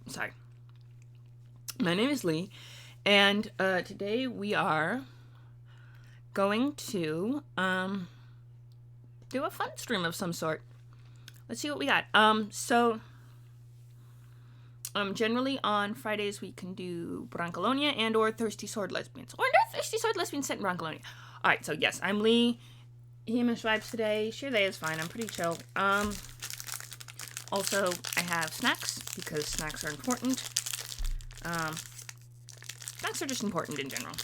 Sorry. My name is Lee, and today we are going to do a fun stream of some sort. Let's see what we got. Generally on Fridays we can do Brancalonia and or Thirsty Sword Lesbians. Or no Thirsty Sword Lesbians set in Brancalonia. Alright, so yes, I'm Lee. Hemish vibes today. Sure they is fine. I'm pretty chill. Also, I have snacks, because snacks are important. Snacks are just important in general.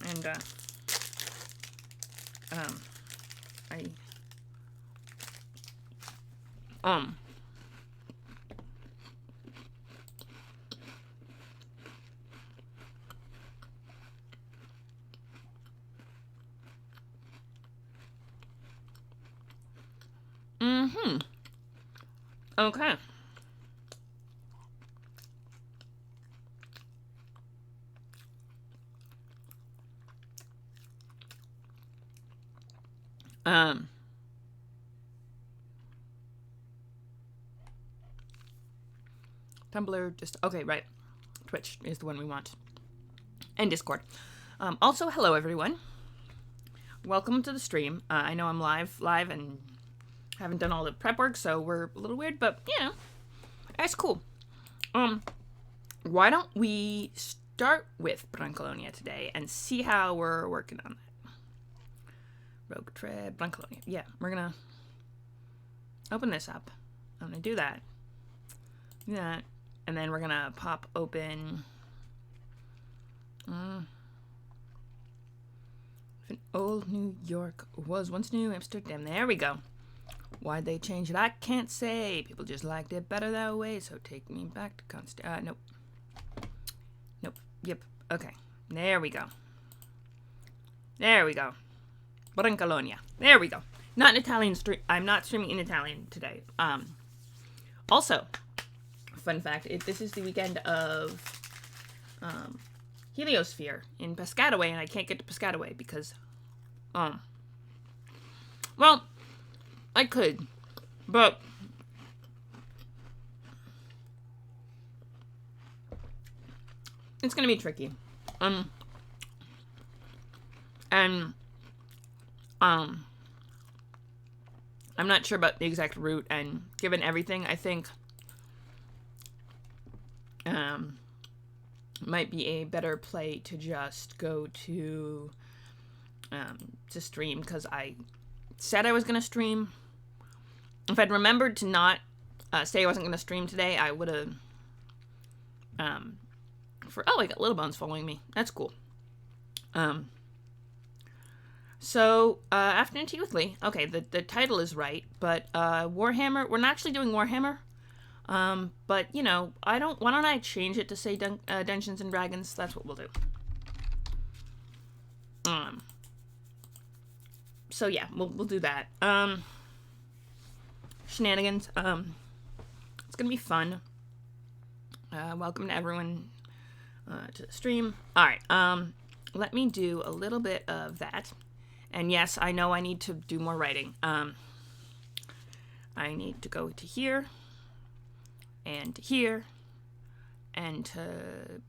And, Okay. Tumblr, just, okay, right. Twitch is the one we want. And Discord. Also, hello everyone. Welcome to the stream. I know I'm live, and haven't done all the prep work, so we're a little weird, but, you know, that's cool. Why don't we start with Brancalonia today and see how we're working on that. Rogue Tread, Brancalonia. Yeah, we're gonna open this up. I'm gonna do that. Do that. And then we're gonna pop open if old New York was once New Amsterdam. There we go. Why'd they change it? I can't say. People just liked it better that way, so take me back to nope. Nope. Yep. Okay. There we go. There we go. Brancalonia. There we go. Not an Italian stream. I'm not streaming in Italian today. Also, fun fact, this is the weekend of Heliosphere in Piscataway, and I can't get to Piscataway because, well, I could, but it's gonna be tricky. I'm not sure about the exact route, and given everything, I think might be a better play to just go to stream, because I said I was gonna stream. If I'd remembered to not say I wasn't gonna stream today, I would have I got Little Bones following me. That's cool. So, Afternoon Tea with Lee. Okay, the title is right, but Warhammer, we're not actually doing Warhammer. But, you know, why don't I change it to say Dungeons and Dragons? That's what we'll do. So yeah, we'll do that. Shenanigans. It's gonna be fun. Welcome to everyone to the stream. Alright, let me do a little bit of that. And yes, I know I need to do more writing. I need to go to here, and to here, and to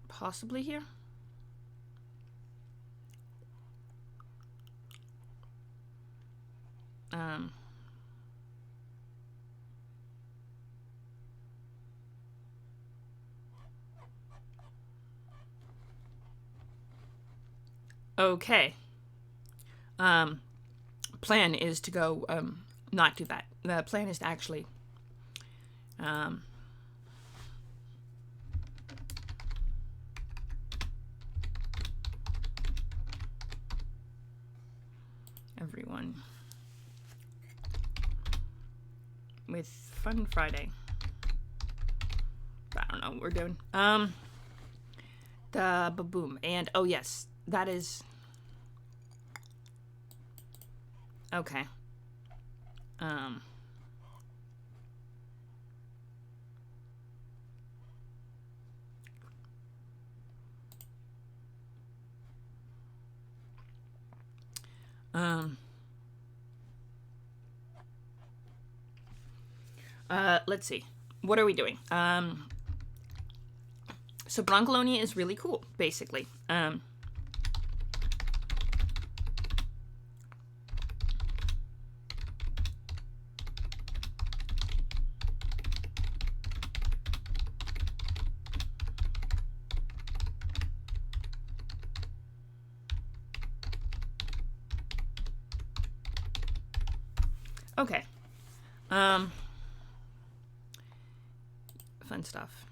possibly here. Okay. Plan is to go, not do that. The plan is to actually, everyone with Fun Friday. I don't know what we're doing. The baboom. And, oh yes, that is... Okay. Let's see. What are we doing? So Broncolonia is really cool, basically. Okay. Fun stuff.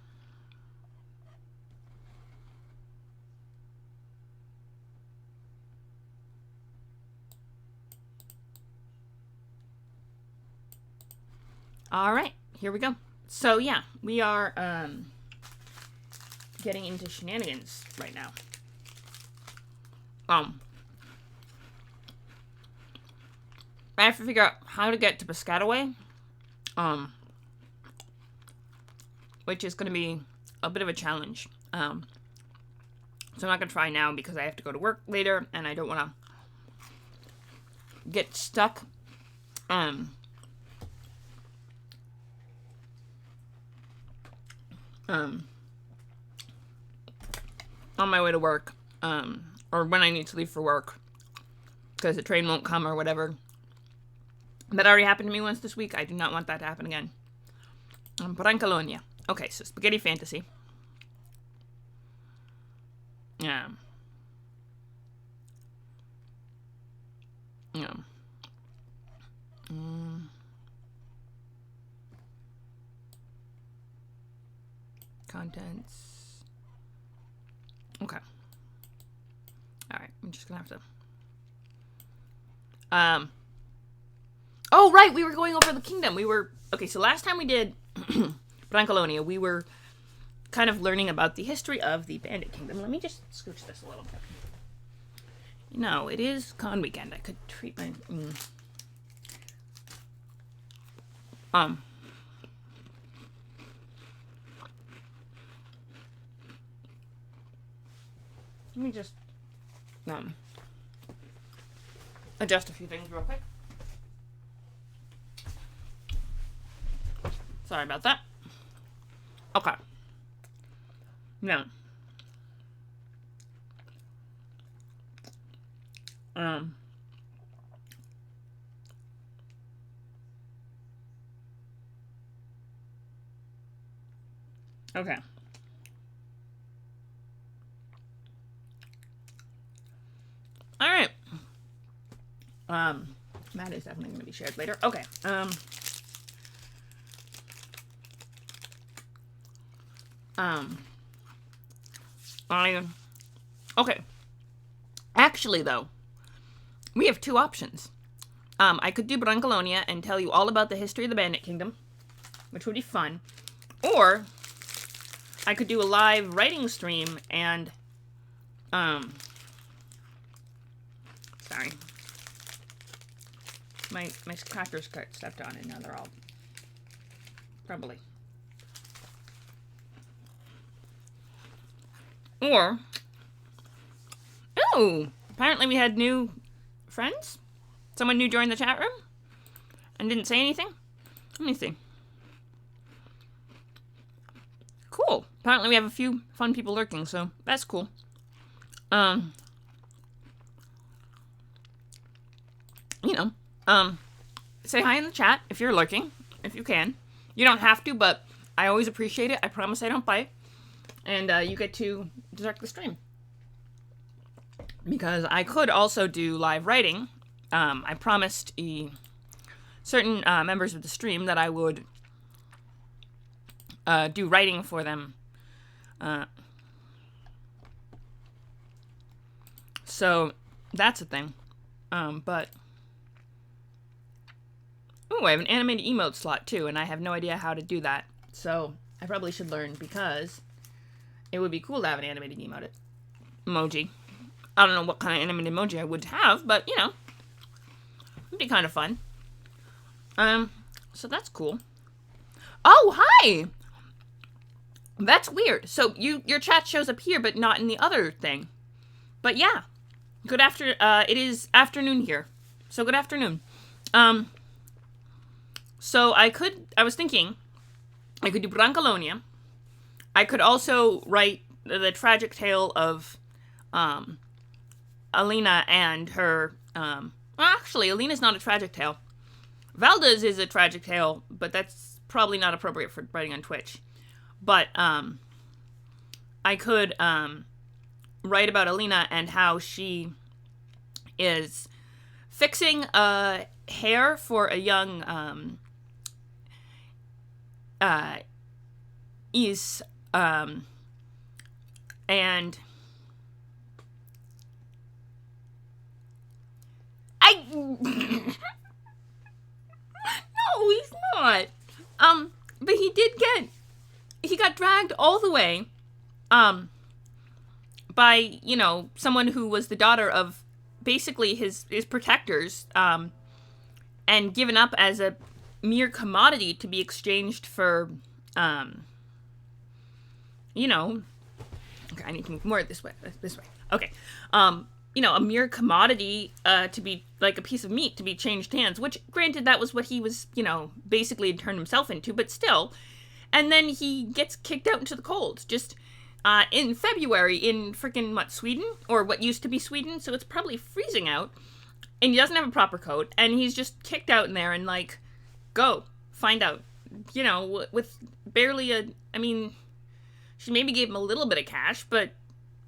All right, here we go. So yeah, we are getting into shenanigans right now. I have to figure out how to get to Piscataway, which is going to be a bit of a challenge. So I'm not going to try now because I have to go to work later, and I don't want to get stuck. On my way to work, or when I need to leave for work, because the train won't come or whatever. That already happened to me once this week. I do not want that to happen again. Brancalonia. Okay, so Spaghetti Fantasy. Yeah. Yeah. Contents. Okay. Alright, I'm just gonna have to... Oh, right, we were going over the kingdom. Okay, so last time we did Brancalonia, we were kind of learning about the history of the Bandit Kingdom. Let me just scooch this a little bit. No, it is con weekend. I could treat my... Let me just adjust a few things real quick. Sorry about that. Okay. Now. Okay. All right. That is definitely going to be shared later. Okay. Okay. Actually, though, we have two options. I could do Brancalonia and tell you all about the history of the Bandit Kingdom, which would be fun. Or I could do a live writing stream and, sorry. My crackers got stepped on and now they're all crumbly. Or, oh, apparently we had new friends. Someone new joined the chat room and didn't say anything. Let me see. Cool. Apparently we have a few fun people lurking, so that's cool. Say hi in the chat if you're lurking, if you can. You don't have to, but I always appreciate it. I promise I don't bite. And you get to direct the stream. Because I could also do live writing. I promised certain members of the stream that I would do writing for them. So that's a thing. But... Oh, I have an animated emote slot too, and I have no idea how to do that. So I probably should learn because it would be cool to have an animated emoji. I don't know what kind of animated emoji I would have, but you know, it'd be kind of fun. So that's cool. Oh, hi! That's weird. So your chat shows up here, but not in the other thing. But yeah, it is afternoon here. So good afternoon. So I was thinking, I could do Brancalonia. I could also write the tragic tale of Alina and her. Well, actually, Alina's not a tragic tale. Valdez is a tragic tale, but that's probably not appropriate for writing on Twitch. But I could write about Alina and how she is fixing hair for a young Is and I no, he's not. But he got dragged all the way by, you know, someone who was the daughter of basically his protectors, and given up as a mere commodity to be exchanged for, you know, okay, I need to move more this way. Okay. You know, a mere commodity, to be like a piece of meat to be changed hands, which granted that was what he was, you know, basically turned himself into, but still. And then he gets kicked out into the cold, just, in February in freaking, Sweden? Or what used to be Sweden, so it's probably freezing out. And he doesn't have a proper coat, and he's just kicked out in there and, like, go, find out. You know, with barely I mean, she maybe gave him a little bit of cash, but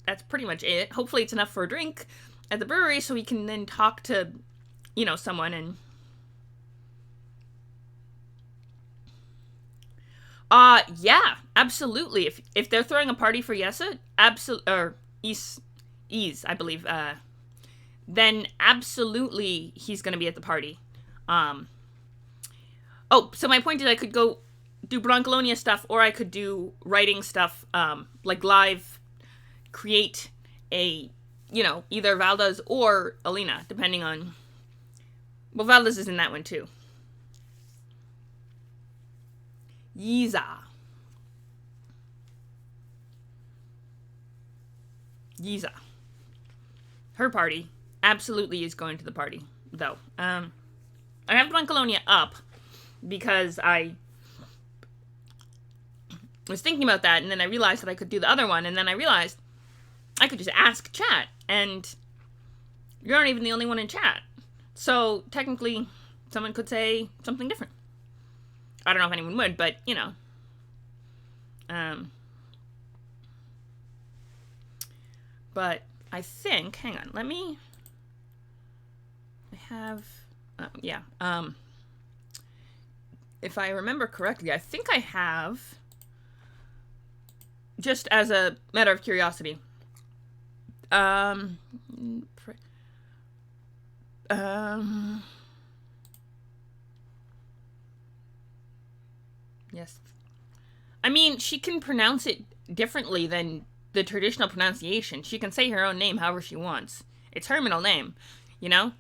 that's pretty much it. Hopefully it's enough for a drink at the brewery so he can then talk to, you know, someone and... yeah, absolutely. If they're throwing a party for Yessa, or Is, I believe, then absolutely he's gonna be at the party. Oh, so my point is I could go do Brancalonia stuff, or I could do writing stuff, like live, create a, you know, either Valdez or Alina, depending on... Well, Valdez is in that one, too. Yiza. Her party absolutely is going to the party, though. I have Brancalonia up because I was thinking about that, and then I realized that I could do the other one, and then I realized I could just ask chat, and you're not even the only one in chat. So, technically, someone could say something different. I don't know if anyone would, but, you know. But I think, hang on, let me... I have... yeah. If I remember correctly, I think I have... Just as a matter of curiosity. Yes. I mean, she can pronounce it differently than the traditional pronunciation. She can say her own name however she wants. It's her middle name, you know?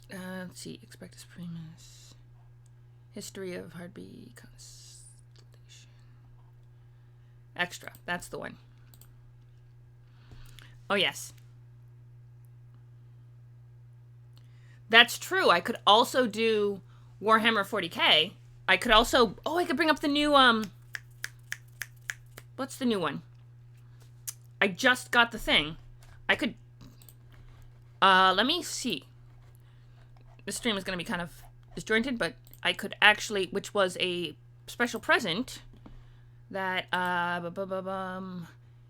Let's see. Expectus Primus. History of Heartbeat Constellation. Extra. That's the one. Oh, yes. That's true. I could also do Warhammer 40k. I could also... Oh, I could bring up the new, What's the new one? I just got the thing. I could... let me see. This stream is going to be kind of disjointed, but I could actually... Which was a special present that,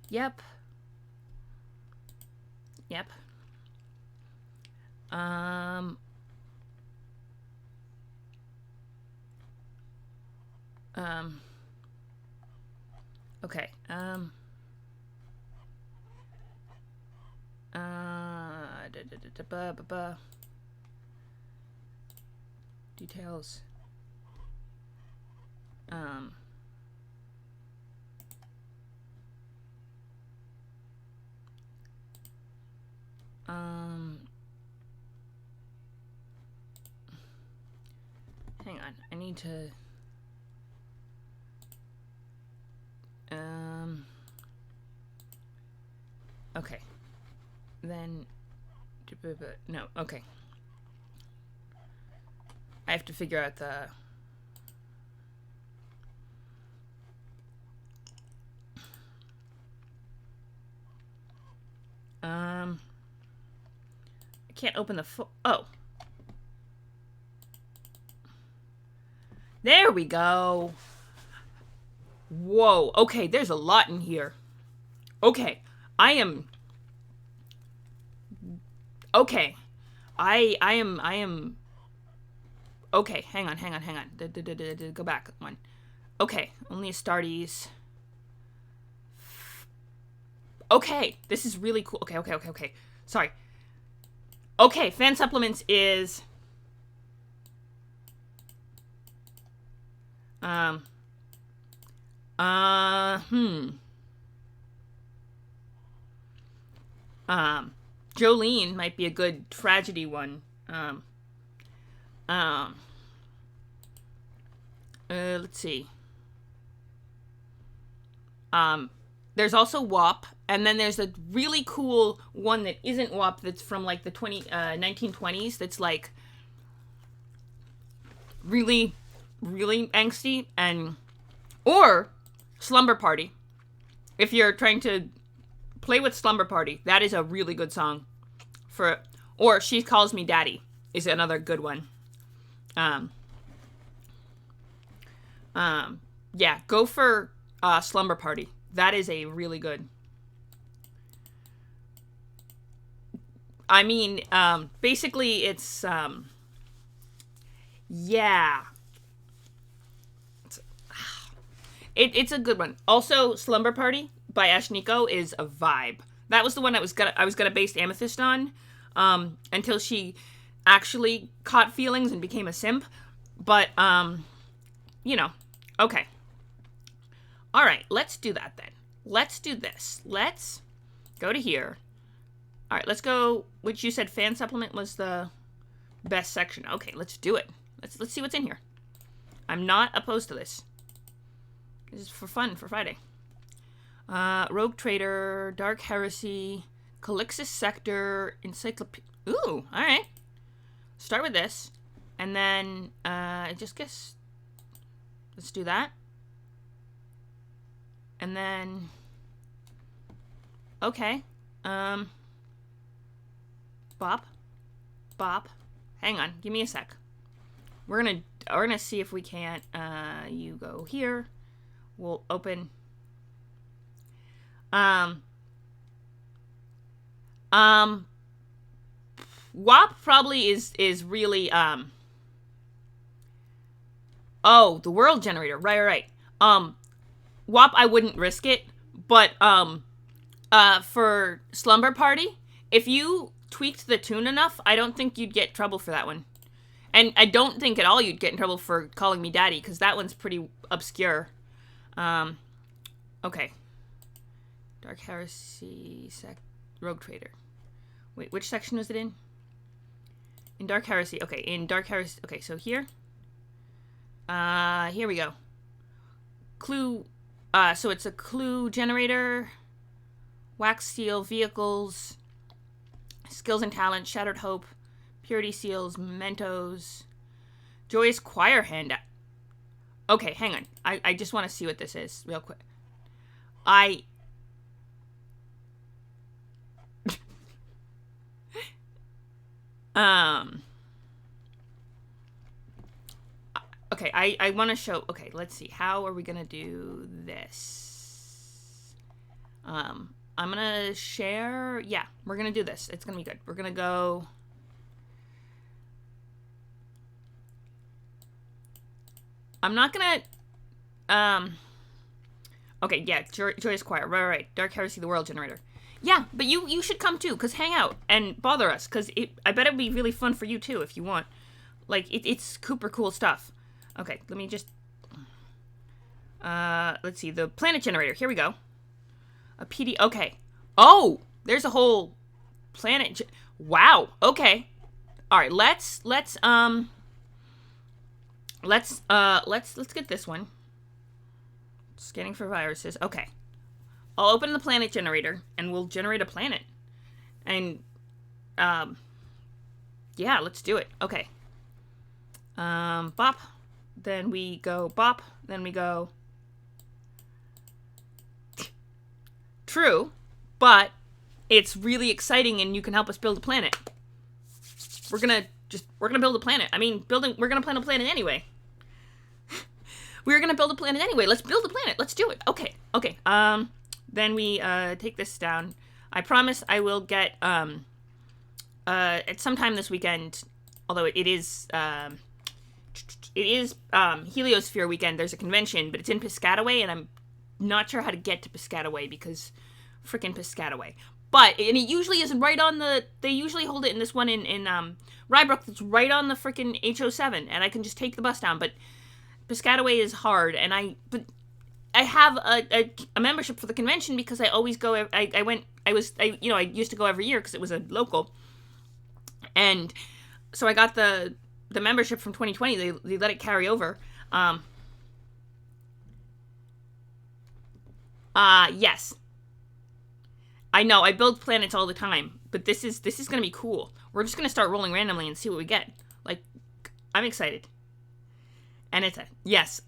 Yep. Okay. Details. Hang on. I need to... Okay. Then No, okay. I have to figure out the... I can't open the oh. There we go. Whoa. Okay, there's a lot in here. Okay. I am... Okay. I am... Okay, hang on. Go back one. Okay, only Astartes. Okay, this is really cool. Okay. Sorry. Okay, fan supplements is... Jolene might be a good tragedy one. Let's see. There's also WAP, and then there's a really cool one that isn't WAP that's from like the 1920s that's like really, really angsty, and or Slumber Party. If you're trying to play with Slumber Party, that is a really good song. Or She Calls Me Daddy is another good one. Yeah, go for Slumber Party. That is a really good. I mean, basically it's, yeah. It's a good one. Also, Slumber Party by Ashniko is a vibe. That was the one I was gonna base Amethyst on, until she actually caught feelings and became a simp. But, you know, okay. All right, let's do that then. Let's do this. Let's go to here. All right, let's go, which you said fan supplement was the best section. Okay, let's do it. Let's see what's in here. I'm not opposed to this. This is for fun, for Friday. Rogue Trader, Dark Heresy, Calixis Sector, Encyclopedia. Ooh, all right. Start with this. And then, I just guess, let's do that. And then, okay. Bop. Hang on, give me a sec. We're gonna see if we can't, you go here. We'll open. WAP probably is really, oh, the world generator, right. WAP, I wouldn't risk it, but, for Slumber Party, if you tweaked the tune enough, I don't think you'd get trouble for that one. And I don't think at all you'd get in trouble for Calling Me Daddy, because that one's pretty obscure. Okay. Dark Heresy, Rogue Trader. Wait, which section was it in? In Dark Heresy. Okay, in Dark Heresy. Okay, so here. Here we go. Clue. So it's a clue generator. Wax seal, vehicles. Skills and talent, Shattered Hope. Purity seals, mementos. Joyous choir handout. Okay, hang on. I just want to see what this is real quick. Okay, I want to show, okay, let's see. How are we going to do this? I'm going to share. Yeah, we're going to do this. It's going to be good. We're going to go. I'm not going to, okay, yeah, Joyous Choir. Right. Dark Heresy, the World Generator. Yeah, but you should come too, because hang out and bother us, because I bet it'd be really fun for you too if you want. Like, it's super cool stuff. Okay, let me just, let's see, the Planet Generator, here we go. A PD, okay. Oh, there's a whole planet, wow, okay. All right, let's get this one. Scanning for viruses, okay. I'll open the Planet Generator, and we'll generate a planet. And, Yeah, let's do it. Okay. Bop. Then we go bop. Then we go... True, but it's really exciting and you can help us build a planet. We're gonna build a planet. I mean, we're gonna plant a planet anyway. We're gonna build a planet anyway. Let's build a planet. Let's do it. Okay. Then we take this down. I promise I will get at some time this weekend, although it is Heliosphere weekend. There's a convention, but it's in Piscataway, and I'm not sure how to get to Piscataway because frickin' Piscataway. And it usually is right on they usually hold it in this one in Rybrook that's right on the frickin' HO7, and I can just take the bus down, but Piscataway is hard, and I have a membership for the convention because I always go. I used to go every year because it was a local, and so I got the membership from 2020. They let it carry over. Yes. I know, I build planets all the time, but this is gonna be cool. We're just gonna start rolling randomly and see what we get. Like, I'm excited. And it's yes,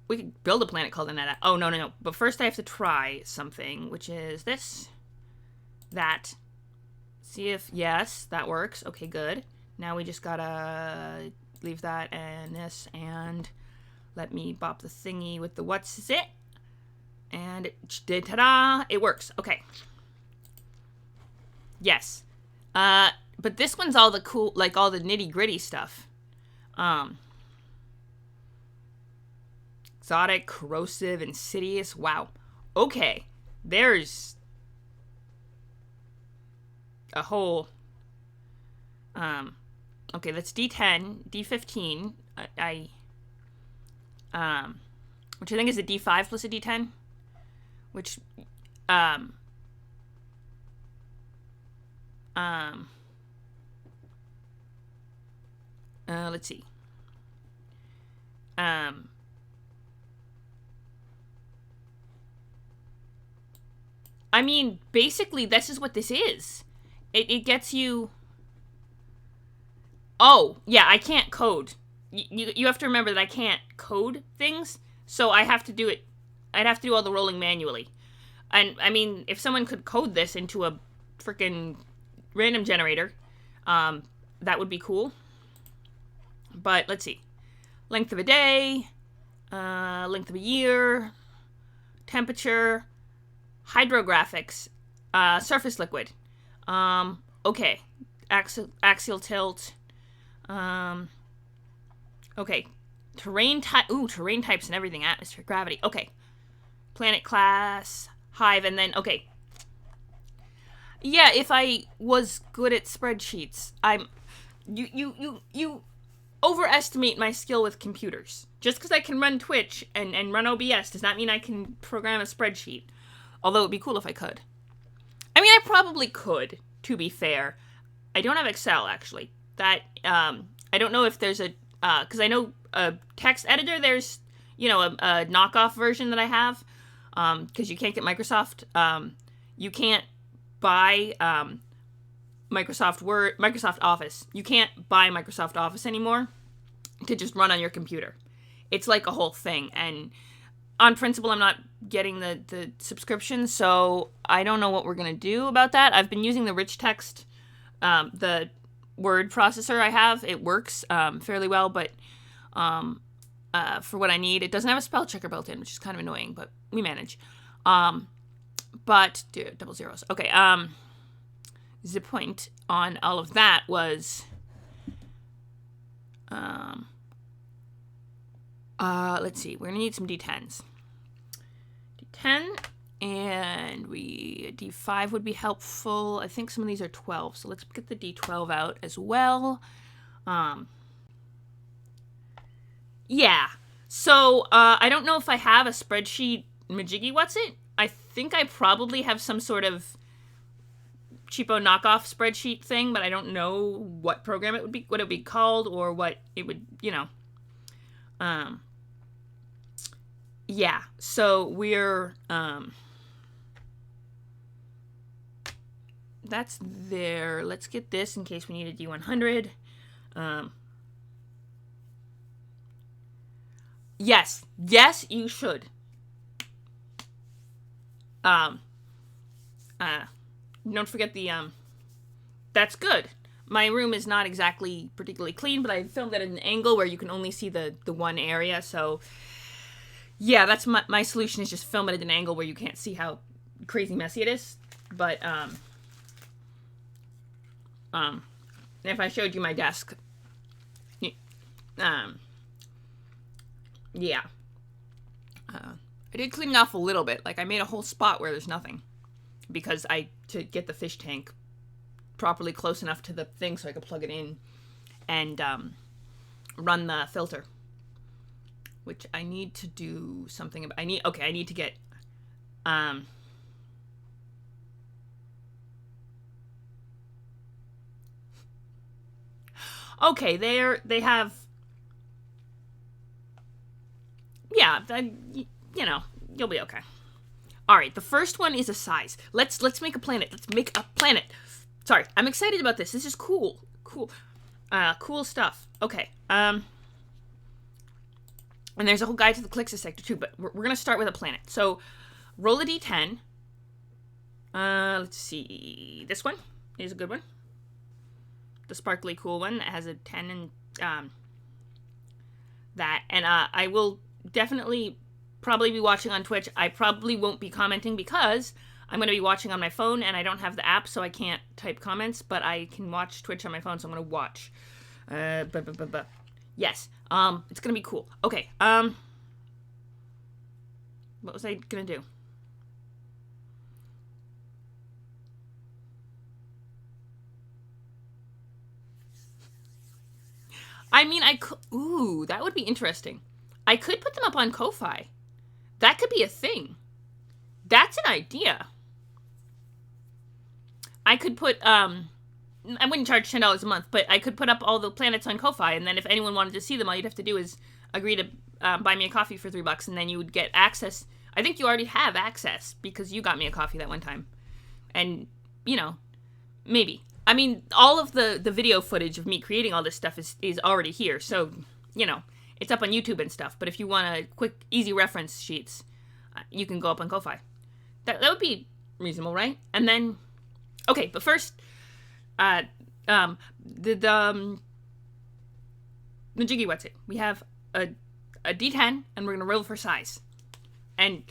we could build a planet called Aneta. Oh, no. But first I have to try something, which is this. That. See if, yes, that works. Okay, good. Now we just gotta leave that and this, and let me bop the thingy with the what's it. And ta-da! It works. Okay. Yes. But this one's all the cool, like all the nitty-gritty stuff. Exotic, corrosive, insidious. Wow. Okay. There's a whole... Okay, that's D10, D15. Which I think is a D5 plus a D10. Which, let's see. I mean, basically, this is what this is. It gets you... Oh, yeah, I can't code. You have to remember that I can't code things, so I have to do it. I'd have to do all the rolling manually. And, I mean, if someone could code this into a freaking random generator, that would be cool. But, let's see. Length of a day, length of a year, temperature, hydrographics, surface liquid. Okay. Axial tilt. Okay. Terrain types and everything. Atmosphere, gravity. Okay. Planet class, hive, and then, okay. Yeah, if I was good at spreadsheets, you overestimate my skill with computers. Just because I can run Twitch and run OBS does not mean I can program a spreadsheet. Although it'd be cool if I could. I mean, I probably could, to be fair. I don't have Excel, actually. That, I don't know if there's a, because I know a text editor, there's, a knockoff version that I have. Because you can't get Microsoft. You can't buy Microsoft Office. You can't buy Microsoft Office anymore to just run on your computer. It's like a whole thing. And on principle, I'm not getting the subscription, so I don't know what we're going to do about that. I've been using the rich text, the word processor I have. It works fairly well, but for what I need, it doesn't have a spell checker built in, which is kind of annoying, but we manage. But double zeros. Okay. The point on all of that was, let's see. We're gonna need some D10s. D10, and D5 would be helpful. I think some of these are 12, so let's get the D12 out as well. Yeah. So, I don't know if I have a spreadsheet majiggy what's it. I think I probably have some sort of cheapo knockoff spreadsheet thing, but I don't know what program it would be, what it would be called, or what it would, yeah. So we're, that's there. Let's get this in case we need a D100. Yes, you should. Don't forget the, that's good. My room is not exactly particularly clean, but I filmed it at an angle where you can only see the one area, so yeah, that's my solution, is just film it at an angle where you can't see how crazy messy it is. But, if I showed you my desk, yeah. I did clean it off a little bit. Like, I made a whole spot where there's nothing. Because to get the fish tank properly close enough to the thing so I could plug it in and, run the filter. Which I need to do something about. I need to get, okay, they have, yeah, you know, you'll be okay. All right, the first one is a size. Let's make a planet. Let's make a planet. Sorry, I'm excited about this. This is cool. Cool stuff. Okay. And there's a whole guide to the Calixtus sector too, but we're gonna start with a planet. So, roll a d10. Let's see. This one is a good one. The sparkly cool one that has a 10 and that. And I will definitely probably be watching on Twitch. I probably won't be commenting because I'm going to be watching on my phone and I don't have the app, so I can't type comments, but I can watch Twitch on my phone, so I'm going to watch. Yes. It's going to be cool. Okay. What was I going to do? I mean, ooh, that would be interesting. I could put them up on Ko-Fi. That could be a thing. That's an idea. I could put, I wouldn't charge $10 a month, but I could put up all the planets on Ko-Fi, and then if anyone wanted to see them, all you'd have to do is agree to buy me a coffee for $3, and then you would get access. I think you already have access, because you got me a coffee that one time. And, you know, maybe. I mean, all of the video footage of me creating all this stuff is already here, so, you know, it's up on YouTube and stuff. But if you want a quick, easy reference sheets, you can go up on Ko-Fi. That would be reasonable, right? And then, okay, but first, the Jiggy What's It. We have a D10, and we're gonna roll for size. And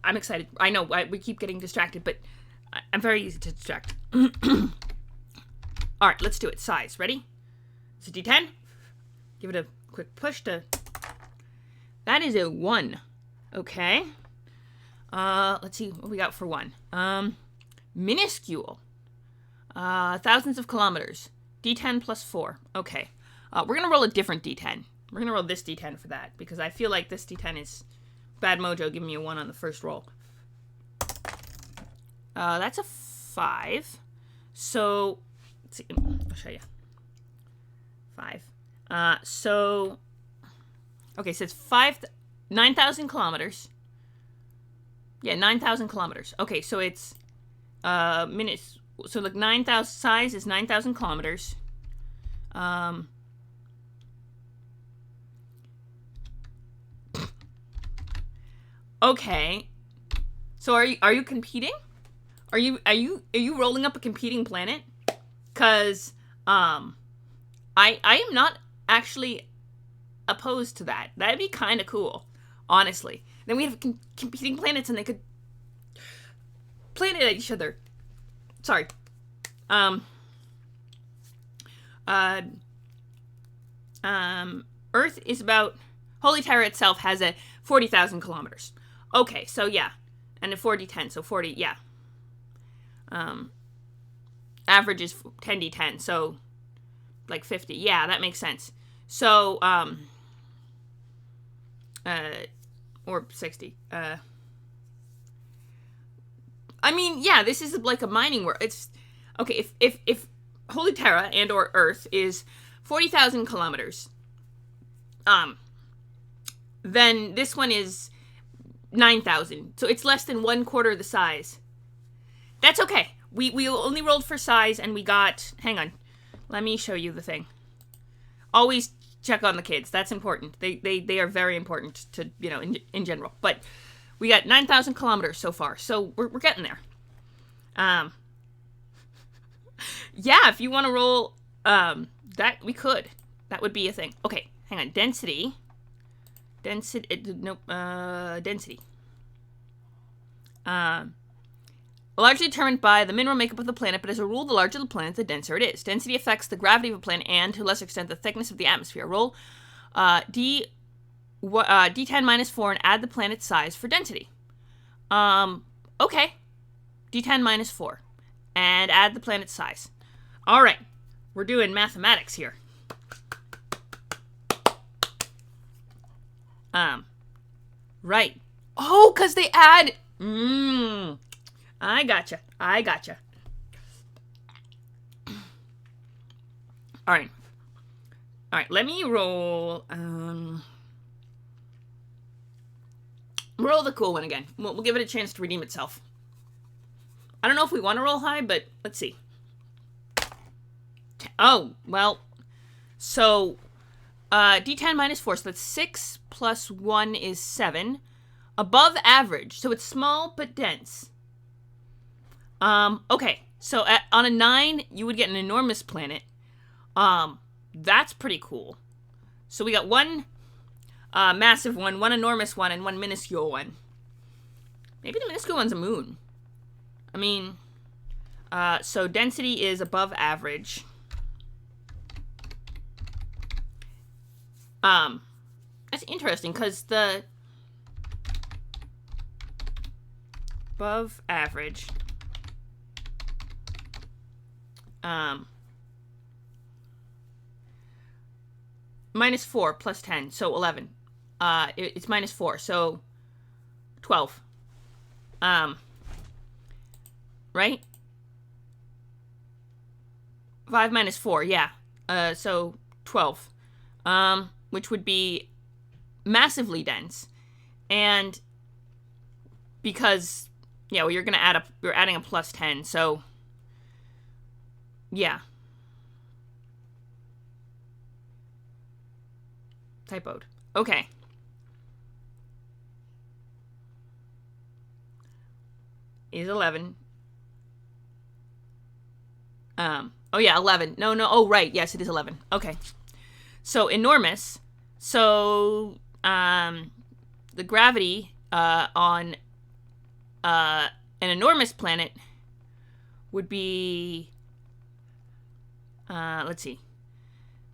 I'm excited. I know we keep getting distracted, but I'm very easy to distract. All right, let's do it. Size. Ready? It's a D10. Give it a quick push to... That is a 1. Okay. Let's see what we got for 1. Minuscule. Thousands of kilometers. D10 plus 4. Okay. We're going to roll a different D10. We're going to roll this D10 for that, because I feel like this D10 is bad mojo giving me a 1 on the first roll. That's a 5. So, let's see. I'll show you. 5. So, okay, so it's 9,000 kilometers. Yeah, 9,000 kilometers. Okay, so it's, minutes. So, like, 9,000, size is 9,000 kilometers. Okay. So, are you competing? Are you rolling up a competing planet? 'Cause, I am not actually opposed to that. That'd be kind of cool, honestly. Then we have competing planets, and they could planet at each other. Sorry. Earth is about... Holy Terra itself has a 40,000 kilometers. Okay, so yeah. And a 4d10, so 40, yeah. Average is 10d10, so like 50. Yeah, that makes sense. So, or 60. I mean, yeah, this is like a mining world. It's, okay, if Holy Terra and or Earth is 40,000 kilometers, then this one is 9,000. So it's less than 1/4 the size. That's okay. We only rolled for size, and we got... Hang on. Let me show you the thing. Always check on the kids. That's important. They are very important to, you know, in general. But we got 9,000 kilometers so far. So we're getting there. Yeah, if you want to roll... that we could. That would be a thing. Okay, hang on. Density. Density. Largely determined by the mineral makeup of the planet, but as a rule, the larger the planet, the denser it is. Density affects the gravity of a planet and, to a lesser extent, the thickness of the atmosphere. Roll D10 minus 4 and add the planet's size for density. Okay. D10 minus 4 and add the planet's size. All right. We're doing mathematics here. Right. Oh, because they add... I gotcha. All right, let me roll... roll the cool one again. We'll give it a chance to redeem itself. I don't know if we want to roll high, but let's see. Oh, well, so... D10 minus 4, so that's 6 plus 1 is 7. Above average, so it's small but dense. Okay, so on a 9, you would get an enormous planet. That's pretty cool. So we got one massive one, one enormous one, and one minuscule one. Maybe the minuscule one's a moon. I mean, so density is above average. That's interesting, because the above average, minus 4 plus 10, so 11. It's minus 4, so 12. Right? 5 minus 4, yeah. So 12. Which would be massively dense. And because, yeah, well, you're adding a plus 10, so yeah. Typoed. Okay. Is 11. Oh yeah, 11. No, oh right, yes, it is 11. Okay. So enormous. So the gravity on an enormous planet would be let's see,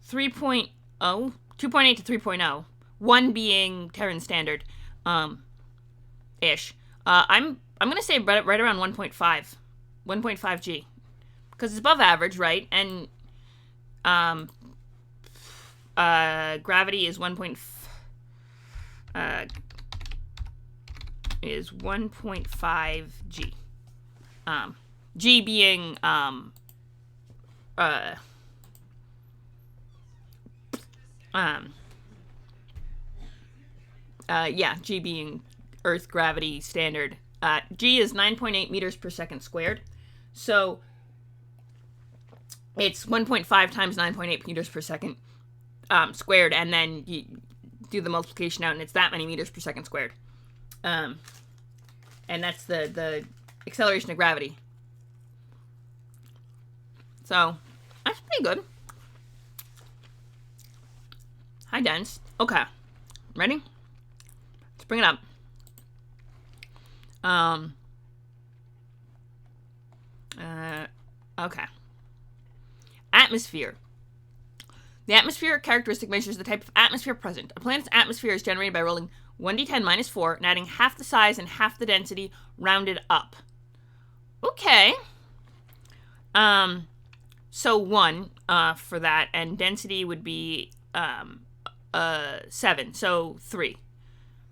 3.0, 2.8 to 3.0. 1 being Terran standard, ish. I'm gonna say right around 1.5 G, because it's above average, right? And gravity is 1.5 G. G being yeah, G being Earth gravity standard. G is 9.8 meters per second squared. So it's 1.5 times 9.8 meters per second squared, and then you do the multiplication out, and it's that many meters per second squared. And that's the acceleration of gravity. So that's pretty good. High dense. Okay. Ready? Let's bring it up. Okay. Atmosphere. The atmospheric characteristic measures the type of atmosphere present. A planet's atmosphere is generated by rolling 1d10 minus 4 and adding half the size and half the density rounded up. Okay. So 1 for that, and density would be 7. So 3.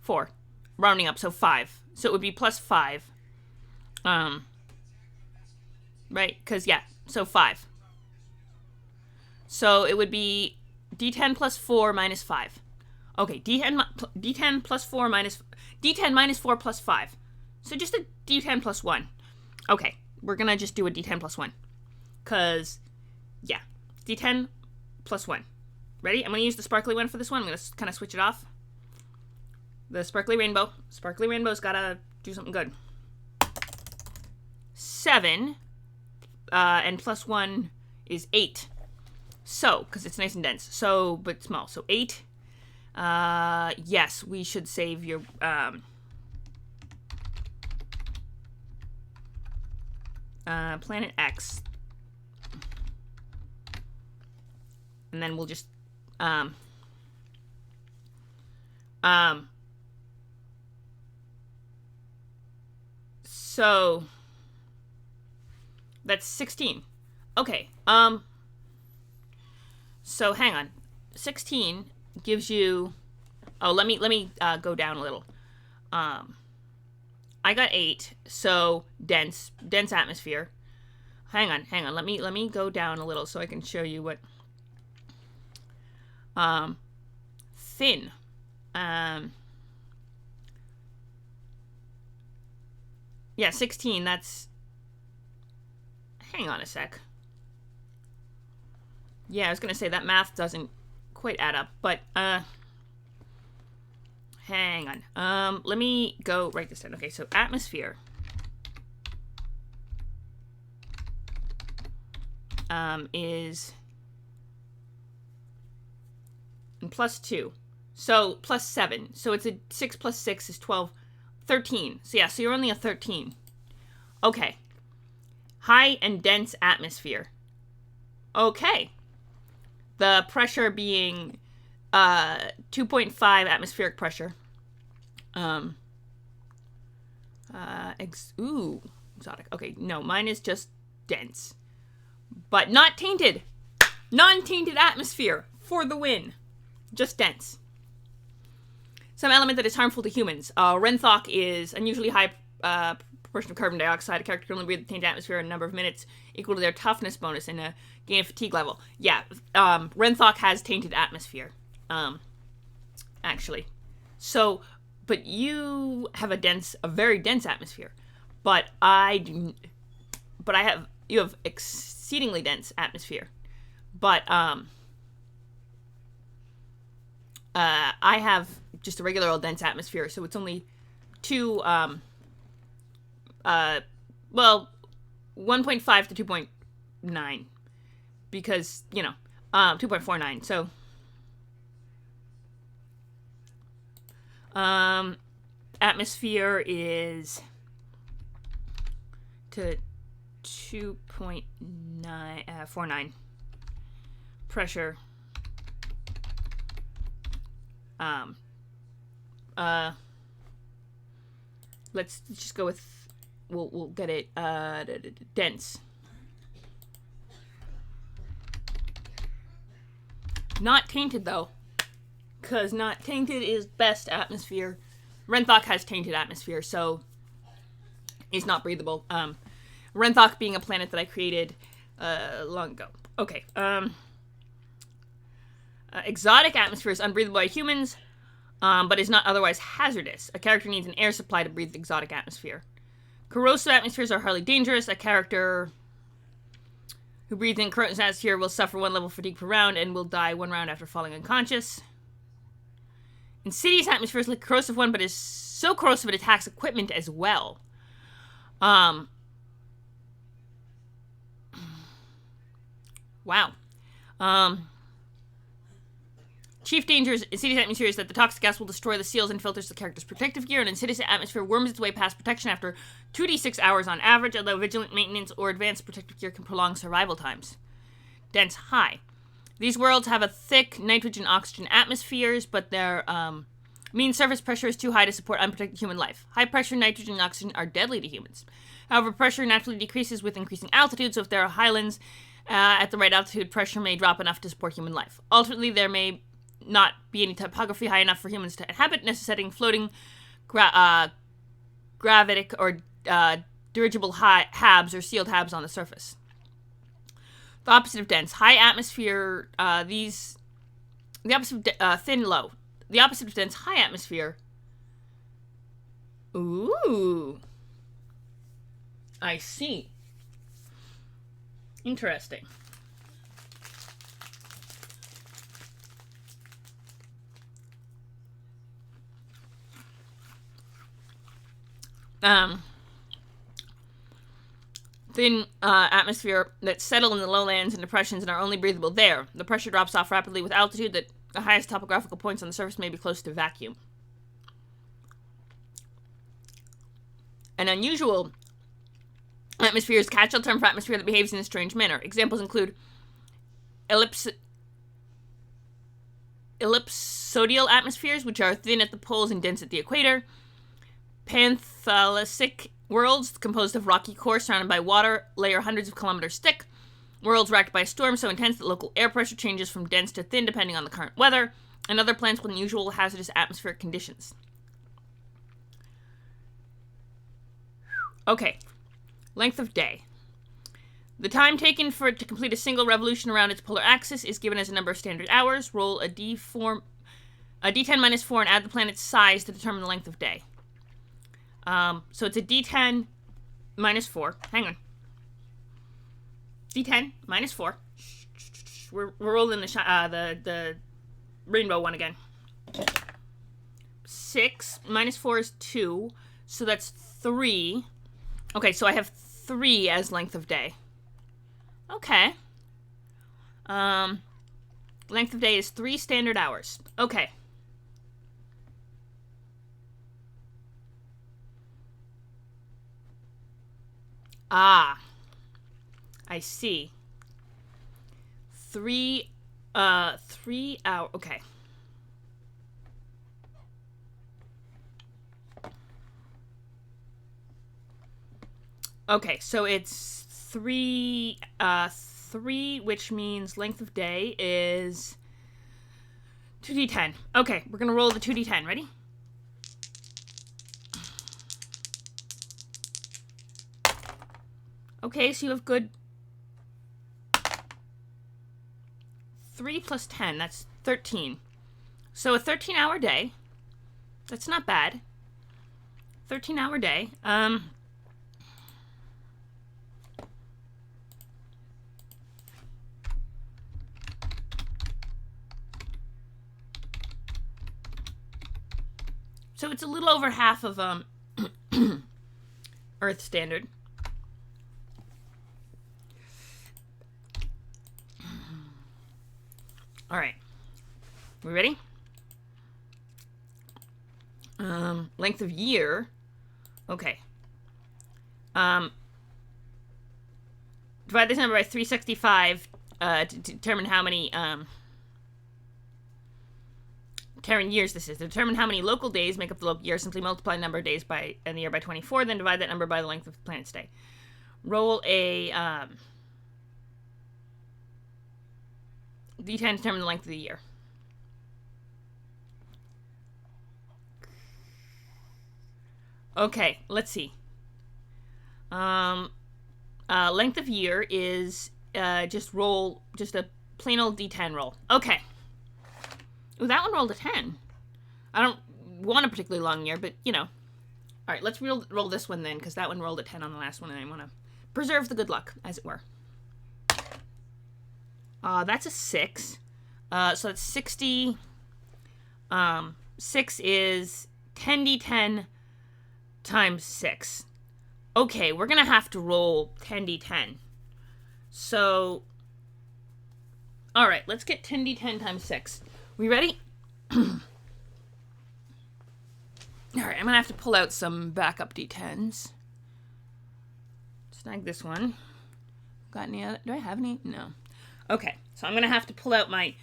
4. Rounding up, so 5. So it would be plus 5. Right? Because, yeah, so 5. So it would be d10 plus 4 minus 5. Okay, d10 plus 4 minus... d10 minus 4 plus 5. So just a d10 plus 1. Okay, we're gonna just do a d10 plus 1. Because, yeah, d10 plus 1. Ready? I'm gonna use the sparkly one for this one. I'm gonna kind of switch it off. The sparkly rainbow. Sparkly rainbow's gotta do something good. 7, and plus 1 is 8. So, because it's nice and dense. So, but small. So 8. Yes, we should save your, Planet X. And then we'll just, so that's 16. Okay. So hang on. 16 gives you, oh, let me go down a little. I got 8, so dense atmosphere. Hang on. Let me go down a little so I can show you what, thin. Yeah, 16, that's, hang on a sec. Yeah, I was gonna say that math doesn't quite add up, but, hang on. Let me go write this down. Okay, so atmosphere. Is and plus 2. So plus 7. So it's a 6 plus 6 is 12. 13. So yeah, so you're only a 13. Okay. High and dense atmosphere. Okay. The pressure being 2.5 atmospheric pressure. Exotic. Okay, no, mine is just dense. But not tainted. Non-tainted atmosphere for the win. Just dense. Some element that is harmful to humans. Renthok is unusually high proportion of carbon dioxide. A character can only breathe the tainted atmosphere in a number of minutes equal to their toughness bonus and a gain fatigue level. Yeah, Renthok has tainted atmosphere. Actually. So, but you have a very dense atmosphere. But you have exceedingly dense atmosphere. But, I have just a regular old dense atmosphere, so it's only 1.5 to 2.9, because, 2.49, so, atmosphere is to 2.49, pressure, let's just go with, we'll get it, dense. Not tainted, though, because not tainted is best atmosphere. Renthok has tainted atmosphere, so it's not breathable. Renthok being a planet that I created, long ago. Okay, exotic atmosphere is unbreathable by humans, but is not otherwise hazardous. A character needs an air supply to breathe the exotic atmosphere. Corrosive atmospheres are highly dangerous. A character who breathes in corrosive atmosphere will suffer 1 level fatigue per round and will die 1 round after falling unconscious. Insidious atmosphere is like a corrosive one, but is so corrosive it attacks equipment as well. Wow. Chief danger is insidious atmosphere is that the toxic gas will destroy the seals and filters the character's protective gear. An insidious atmosphere worms its way past protection after 2d6 hours on average, although vigilant maintenance or advanced protective gear can prolong survival times. Dense high. These worlds have a thick nitrogen-oxygen atmospheres, but their mean surface pressure is too high to support unprotected human life. High pressure nitrogen and oxygen are deadly to humans. However, pressure naturally decreases with increasing altitude, so if there are highlands at the right altitude, pressure may drop enough to support human life. Ultimately, there may not be any topography high enough for humans to inhabit, necessitating floating gravitic or dirigible habs or sealed habs on the surface. The opposite of dense. High atmosphere, the opposite of thin, low. The opposite of dense, high atmosphere. Ooh. I see. Interesting. Thin atmosphere that settle in the lowlands and depressions and are only breathable there. The pressure drops off rapidly with altitude that the highest topographical points on the surface may be close to vacuum. An unusual atmosphere is a catch-all term for atmosphere that behaves in a strange manner. Examples include ellipsoidal atmospheres, which are thin at the poles and dense at the equator. Panthalasic worlds, composed of rocky core surrounded by water layer hundreds of kilometers thick. Worlds racked by a storm so intense that local air pressure changes from dense to thin depending on the current weather. And other planets with unusual hazardous atmospheric conditions. Okay. Length of day. The time taken for it to complete a single revolution around its polar axis is given as a number of standard hours. Roll a d10 minus 4 and add the planet's size to determine the length of day. So it's a d10 minus 4. Hang on. d10 minus 4. We're rolling the rainbow one again. 6 minus 4 is 2. So that's 3. Okay, so I have 3 as length of day. Okay. Length of day is 3 standard hours. Okay. Ah. I see. 3 hour. Okay. Okay, so it's 3, which means length of day is 2d10. Okay, we're gonna roll the 2d10. Ready? Okay, so you have good 3 plus 10, that's 13. So a 13-hour day. That's not bad. 13-hour day. So it's a little over half of Earth standard. All right. We ready? Length of year. Okay. Divide this number by 365 to determine how many Terran years this is. To determine how many local days make up the local year, simply multiply the number of days in the year by 24, then divide that number by the length of the planet's day. Roll a d10 to determine the length of the year. Okay, let's see. Length of year is just a plain old d10 roll. Okay. Ooh, that one rolled a 10. I don't want a particularly long year, but, you know. All right, let's roll this one then, because that one rolled a 10 on the last one, and I want to preserve the good luck, as it were. That's a 6. So that's 60. 6 is 10d10 times 6. Okay, we're going to have to roll 10d10. So, all right, let's get 10d10 times 6. We ready? All right, I'm going to have to pull out some backup d10s. Snag this one. Got any other? Do I have any? No. Okay, so I'm going to have to pull out my...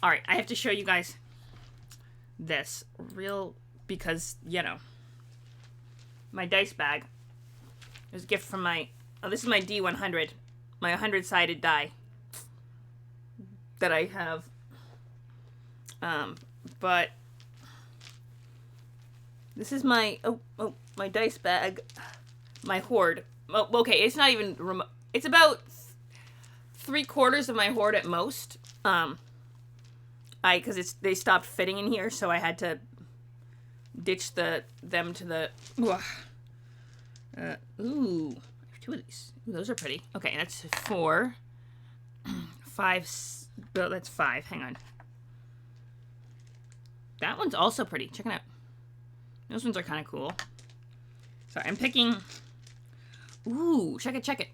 All right, I have to show you guys this because, you know, my dice bag. It was a gift from my... Oh, this is my D100. My 100-sided die that I have. But this is my my dice bag, my hoard. Oh, okay, it's not even remote. It's about 3/4 of my hoard at most. Because they stopped fitting in here, so I had to ditch them to the. Ooh, I have 2 of these. Ooh, those are pretty. Okay, that's 4. 5. Well, that's 5. Hang on. That one's also pretty. Check it out. Those ones are kind of cool. Sorry, I'm picking... Ooh, check it, check it.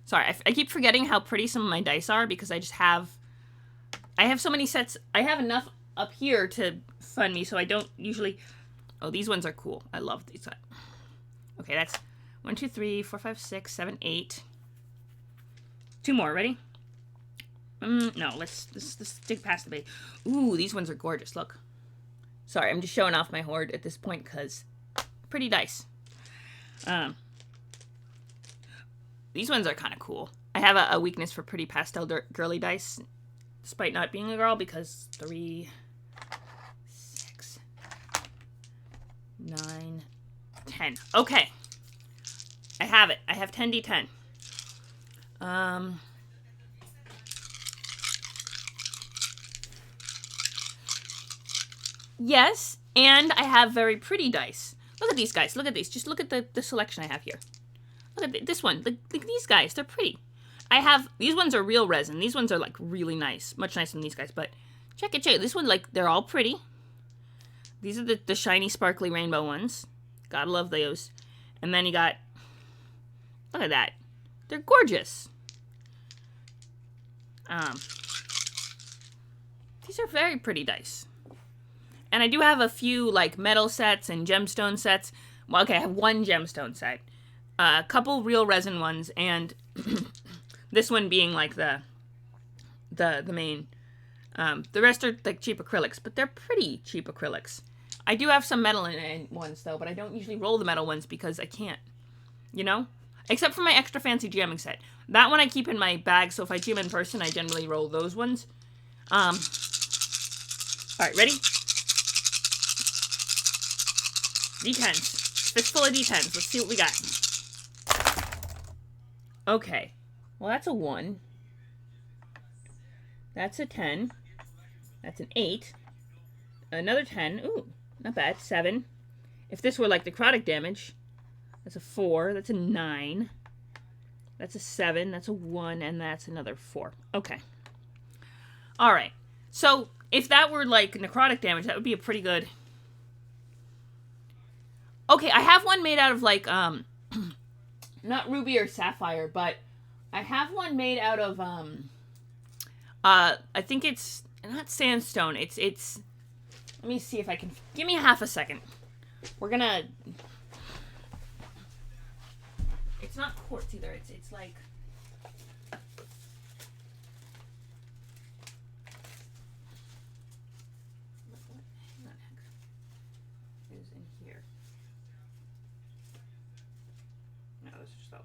Sorry, I keep forgetting how pretty some of my dice are because I just have... I have so many sets. I have enough up here to fund me, so I don't usually... Oh, these ones are cool. I love these. Okay, that's 1, 2, 3, 4, 5, 6, 7, 8. 2 more. Ready? No, let's stick past the bait. Ooh, these ones are gorgeous. Look. Sorry, I'm just showing off my hoard at this point because pretty dice. These ones are kind of cool. I have a weakness for pretty pastel girly dice, despite not being a girl, because 3, 6, 9, 10. Okay. I have it. I have 10d10. Yes, and I have very pretty dice. Look at these guys. Look at these. Just look at the selection I have here. Look at this one. Look at these guys. They're pretty. I have... These ones are real resin. These ones are, like, really nice. Much nicer than these guys. But check it, check it. This one, like, they're all pretty. These are the shiny, sparkly rainbow ones. Gotta love those. And then you got... Look at that. They're gorgeous. These are very pretty dice. And I do have a few, like, metal sets and gemstone sets. Well, okay, I have 1 gemstone set. A couple real resin ones, and this one being, like, the main. The rest are, like, cheap acrylics, but they're pretty cheap acrylics. I do have some metal in ones, though, but I don't usually roll the metal ones because I can't. You know? Except for my extra fancy jamming set. That one I keep in my bag, so if I jam in person, I generally roll those ones. Alright, ready? D10s. Fistful of D10s. Let's see what we got. Okay. Well, that's a 1. That's a 10. That's an 8. Another 10. Ooh, not bad. 7. If this were like necrotic damage, that's a 4. That's a 9. That's a 7. That's a 1. And that's another 4. Okay. Alright. So, if that were like necrotic damage, that would be a pretty good... Okay, I have one made out of like, not ruby or sapphire, but I have one made out of, I think it's not sandstone. It's, let me see if I can, give me half a second. We're gonna, it's not quartz either. It's like,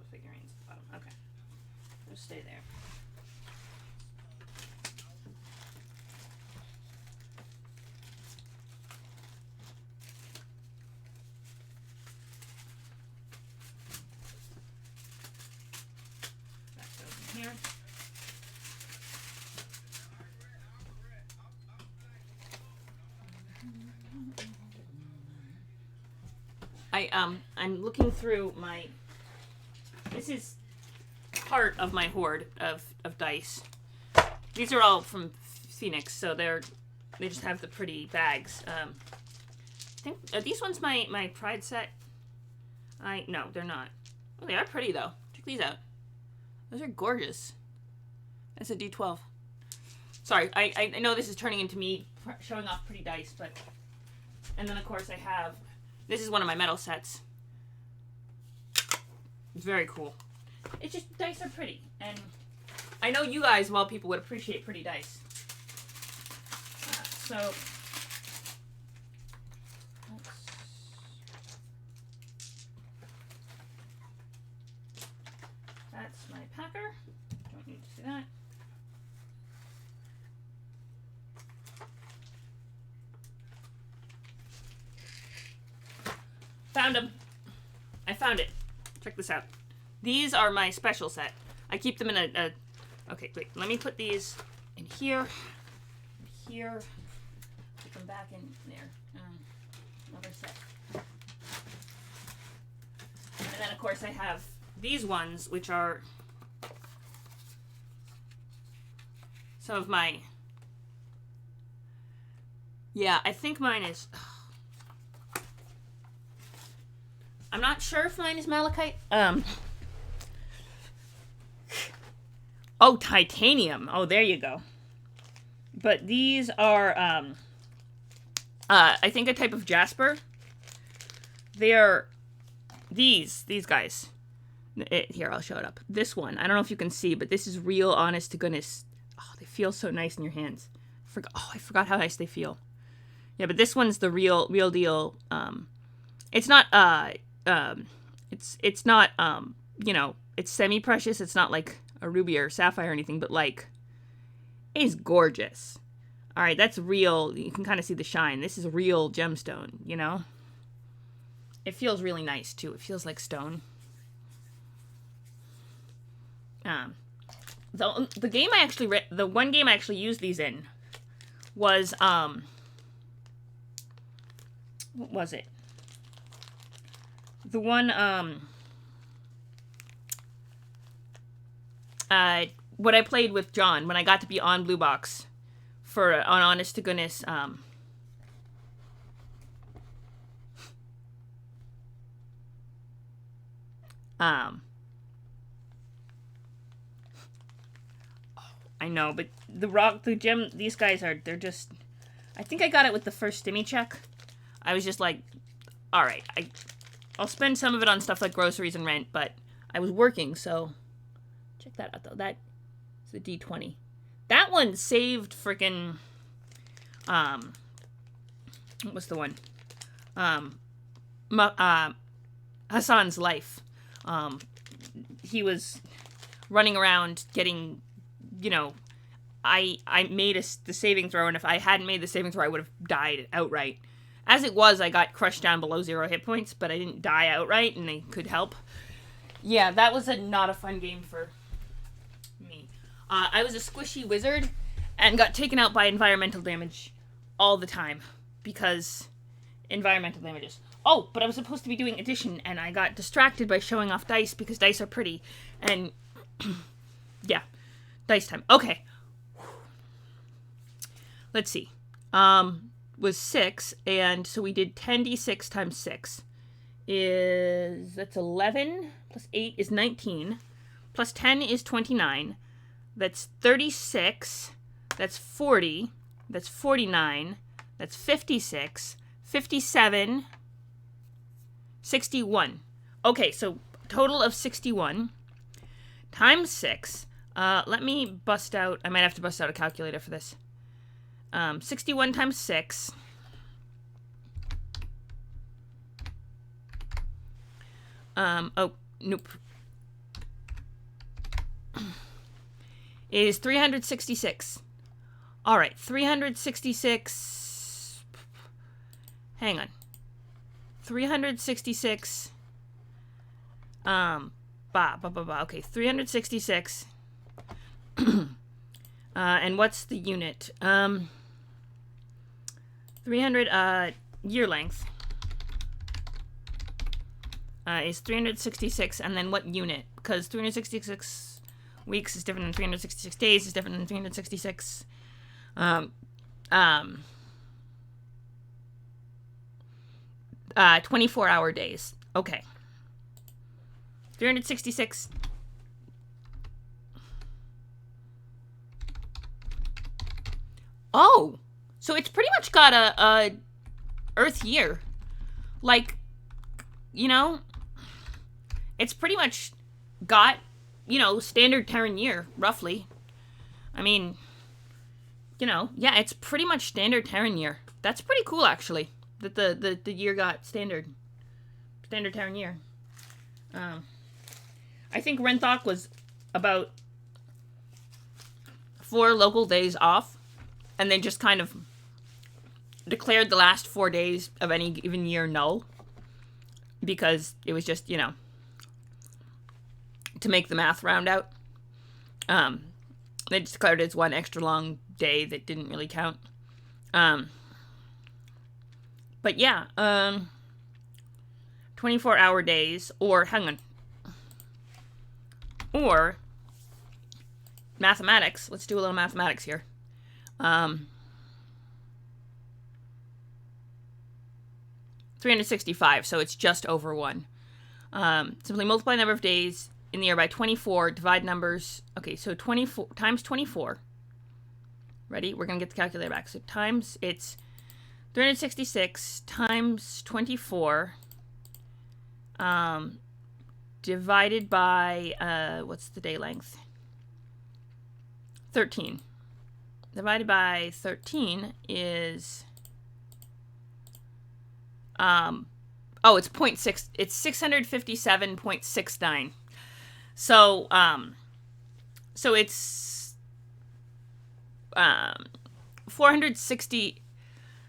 figurines at the bottom. Okay. Just stay there. That goes in here. I'm looking through my... This is part of my hoard of dice. These are all from Phoenix, so they just have the pretty bags. I think are these ones my Pride set? No, they're not. Oh, they are pretty though. Check these out. Those are gorgeous. That's a D12. Sorry, I know this is turning into me showing off pretty dice, but and then of course I have this is one of my metal sets. It's very cool. It's just, dice are pretty. And I know you guys, well, people would appreciate pretty dice. So, that's my packer. Don't need to see that. Found them. I found it. Check this out. These are my special set. I keep them in a okay, wait. Let me put these in here. Here. Put them back in there. Another set. And then, of course, I have these ones, which are some of my... Yeah, I think mine is... I'm not sure if mine is malachite. Oh, titanium. Oh, there you go. But these are, I think a type of jasper. They are these guys. Here, I'll show it up. This one, I don't know if you can see, but this is real, honest to goodness. Oh, they feel so nice in your hands. I forgot how nice they feel. Yeah, but this one's the real deal. It's not, it's not, you know, it's semi-precious. It's not like a ruby or sapphire or anything, but like, it's gorgeous. All right, that's real. You can kind of see the shine. This is a real gemstone, you know? It feels really nice, too. It feels like stone. The game I actually the one game I actually used these in was, what was it? The one, what I played with John when I got to be on Blue Box for an honest to goodness, I know, but the gem, these guys they're just, I think I got it with the first stimmy check. I was just like, all right, I'll spend some of it on stuff like groceries and rent, but I was working, so check that out, though. That is the D20. That one saved freaking, what was the one? Hassan's life. He was running around getting, you know, I made the saving throw, and if I hadn't made the saving throw, I would have died outright. As it was, I got crushed down below 0 hit points, but I didn't die outright, and they could help. Yeah, that was not a fun game for me. I was a squishy wizard, and got taken out by environmental damage all the time, because environmental damages. Oh, but I was supposed to be doing addition, and I got distracted by showing off dice, because dice are pretty, and yeah, dice time. Okay. Let's see. Was 6, and so we did 10d6 times 6. That's 11, plus 8 is 19, plus 10 is 29, that's 36, that's 40, that's 49, that's 56, 57, 61. Okay, so total of 61 times 6. Let me bust out, I might have to bust out a calculator for this. 61 times 6 oh, nope, is 366. All right, 366, hang on, 366, okay, 366, and what's the unit? 300, year length, is 366, and then what unit? Because 366 weeks is different than 366 days, is different than 366, 24-hour days. Okay. 366. Oh! So it's pretty much got a Earth year. Like, you know, it's pretty much got, you know, standard Terran year, roughly. I mean, you know, yeah, it's pretty much standard Terran year. That's pretty cool, actually, that the year got standard Terran year. I think Renthok was about 4 local days off, and they just kind of declared the last 4 days of any given year null, because it was just, you know, to make the math round out. They just declared it as one extra long day that didn't really count. But yeah, 24-hour days, or hang on, or mathematics. Let's do a little mathematics here. 365, so it's just over 1. Simply multiply the number of days in the year by 24, divide numbers. Okay, so 24 times 24. Ready? We're going to get the calculator back. So times, it's 366 times 24, divided by, what's the day length? 13. Divided by 13 is, it's 0.6, it's 657.69. So, so it's, 460,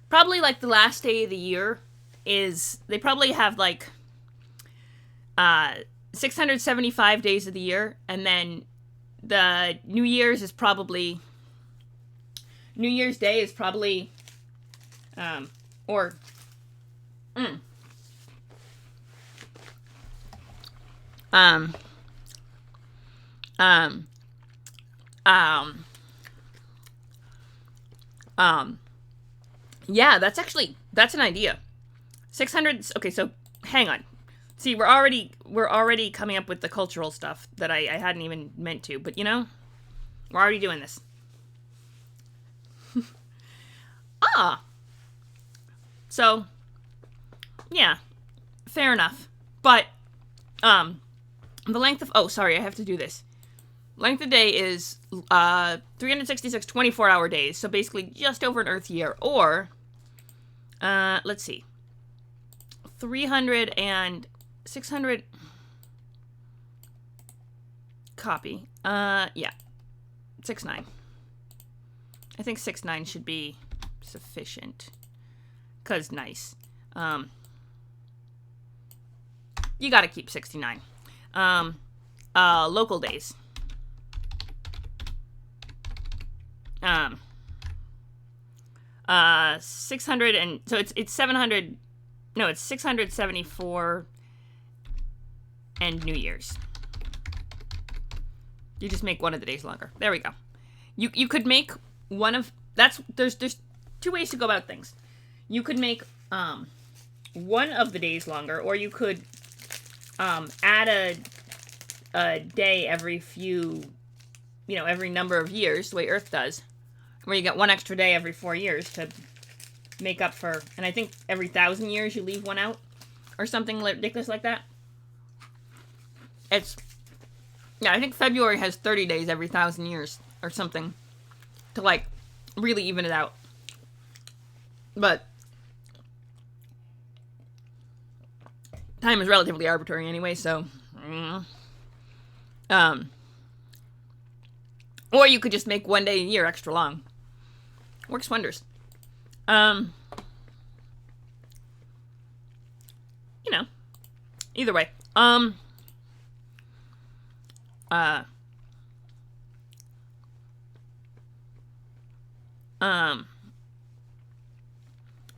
probably like the last day of the year is, they probably have like, 675 days of the year, and then the New Year's is probably, New Year's Day is probably, yeah, that's an idea. 600, okay, so hang on. See, we're already coming up with the cultural stuff that I hadn't even meant to, but you know, we're already doing this. So, yeah, fair enough. But, the length of, I have to do this. Length of day is, 366 24-hour days, so basically just over an Earth year, or, let's see, 300 and 600, copy, yeah, 6.9. I think 6.9 should be sufficient, 'cause nice. You gotta keep 69. Local days. 600 and, so it's 700, no, it's 674 and New Year's. You just make one of the days longer. There we go. You could make one of, there's two ways to go about things. You could make, one of the days longer, or you could, add a day every few, every number of years, the way Earth does, where you get one extra day every 4 years to make up for, and I think every 1,000 years you leave one out, or something ridiculous like that. I think February has 30 days every 1,000 years, or something, to, like, really even it out. But time is relatively arbitrary anyway, so, or you could just make one day a year extra long. Works wonders. Either way.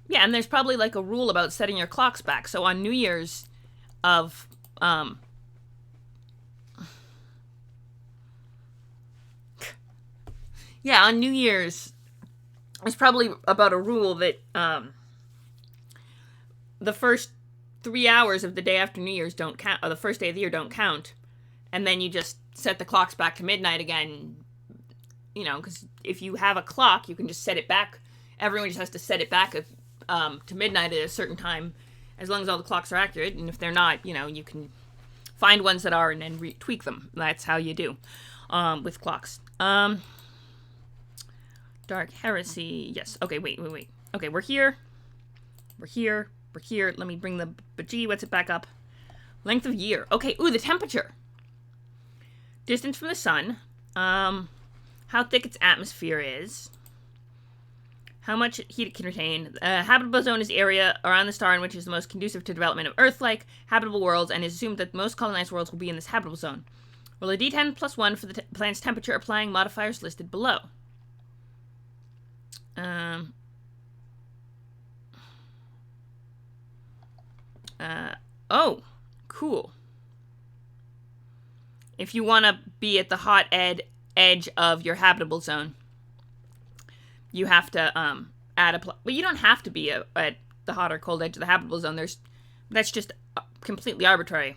Yeah, and there's probably like a rule about setting your clocks back. So on New Year's of, yeah, on New Year's, there's probably about a rule that, the first 3 hours of the day after New Year's don't count, or the first day of the year don't count, and then you just set the clocks back to midnight again, because if you have a clock, you can just set it back. Everyone just has to set it back to midnight at a certain time, as long as all the clocks are accurate, and if they're not, you can find ones that are and then tweak them. That's how you do, with clocks. Dark Heresy, yes. Okay, wait. Okay, we're here. Let me bring the what's it back up? Length of year. Okay, ooh, the temperature. Distance from the sun. How thick its atmosphere is. How much heat it can retain. Habitable zone is the area around the star in which is the most conducive to development of Earth-like habitable worlds, and is assumed that most colonized worlds will be in this habitable zone. Roll a d10 plus 1 for the planet's temperature, applying modifiers listed below. Oh, cool. If you want to be at the hot edge of your habitable zone, you have to add a... Well, you don't have to be at the hot or cold edge of the habitable zone. That's just completely arbitrary.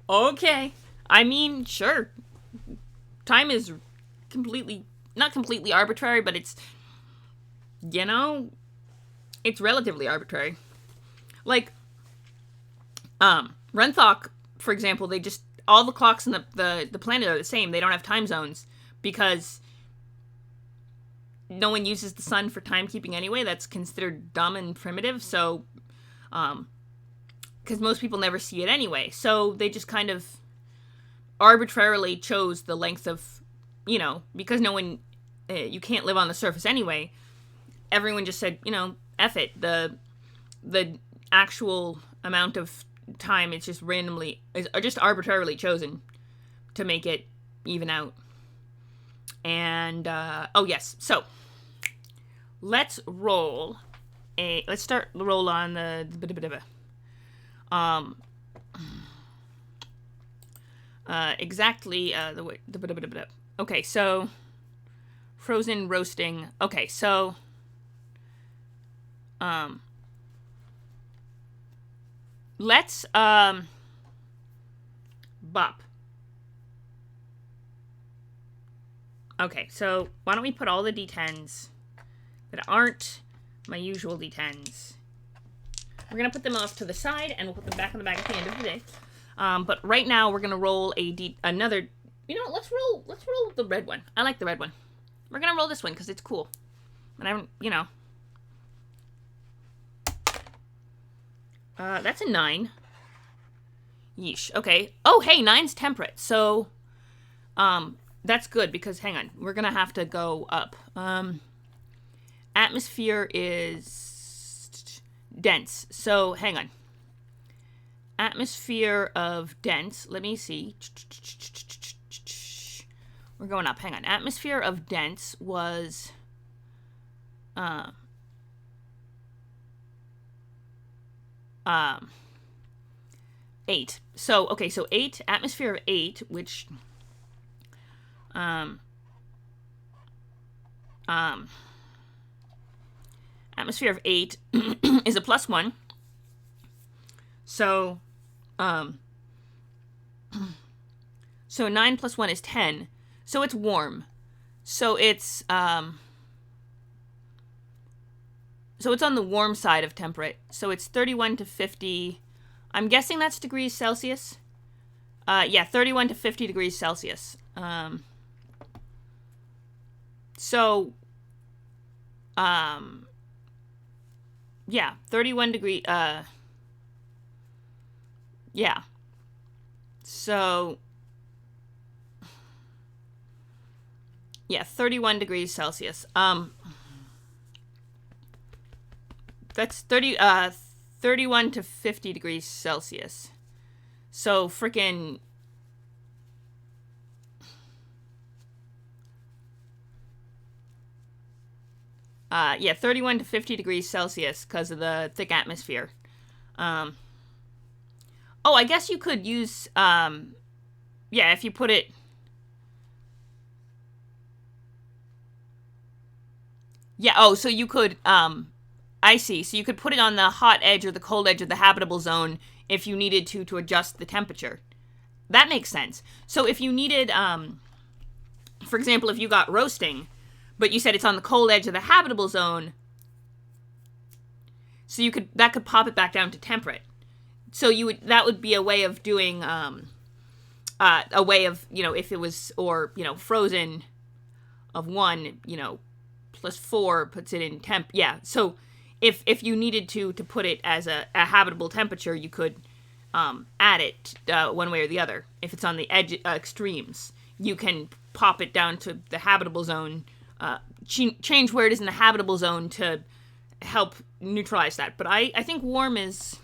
Okay. I mean, sure. Time is not completely arbitrary, but it's, it's relatively arbitrary. Like, Renthok, for example, all the clocks in the planet are the same. They don't have time zones because no one uses the sun for timekeeping anyway. That's considered dumb and primitive, so, because most people never see it anyway. So they just kind of arbitrarily chose the length of, because no one, you can't live on the surface anyway, everyone just said, F it. The actual amount of time is just arbitrarily chosen to make it even out. And, yes, so let's roll let's start the roll on the exactly the way okay, so frozen roasting. Okay, so let's bop. Okay, so why don't we put all the D10s that aren't my usual D10s. We're going to put them off to the side, and we'll put them back in the bag at the end of the day. But right now, we're going to roll another... let's roll the red one. I like the red one. We're going to roll this one, because it's cool. And I haven't, that's a 9. Yeesh. Okay. Oh, hey, 9's temperate. So, that's good, because, hang on. We're going to have to go up. Atmosphere is dense. So, hang on. Atmosphere of dense. Let me see. We're going up. Hang on. Atmosphere of dense was... 8. So, okay, so 8, atmosphere of 8, which, atmosphere of 8 is a +1. So, so 9 plus 1 is 10. So it's warm. So it's on the warm side of temperate. So it's 31 to 50. I'm guessing that's degrees Celsius. Yeah, 31 to 50 degrees Celsius. Yeah, 31 degree, yeah. So, yeah, 31 degrees Celsius. That's 31 to 50 degrees Celsius. So, freaking... yeah, 31 to 50 degrees Celsius because of the thick atmosphere. Oh, I guess you could use, yeah, if you put it... Yeah, oh, so you could, I see. So you could put it on the hot edge or the cold edge of the habitable zone if you needed to adjust the temperature. That makes sense. So if you needed, for example, if you got roasting, but you said it's on the cold edge of the habitable zone, so that could pop it back down to temperate. So that would be a way of doing, a way of, if it was, or, frozen of 1, plus 4 puts it in temp. Yeah. So if you needed to put it as a habitable temperature, you could, add it, one way or the other. If it's on the edge, extremes, you can pop it down to the habitable zone, change where it is in the habitable zone to help neutralize that. But I think warm is,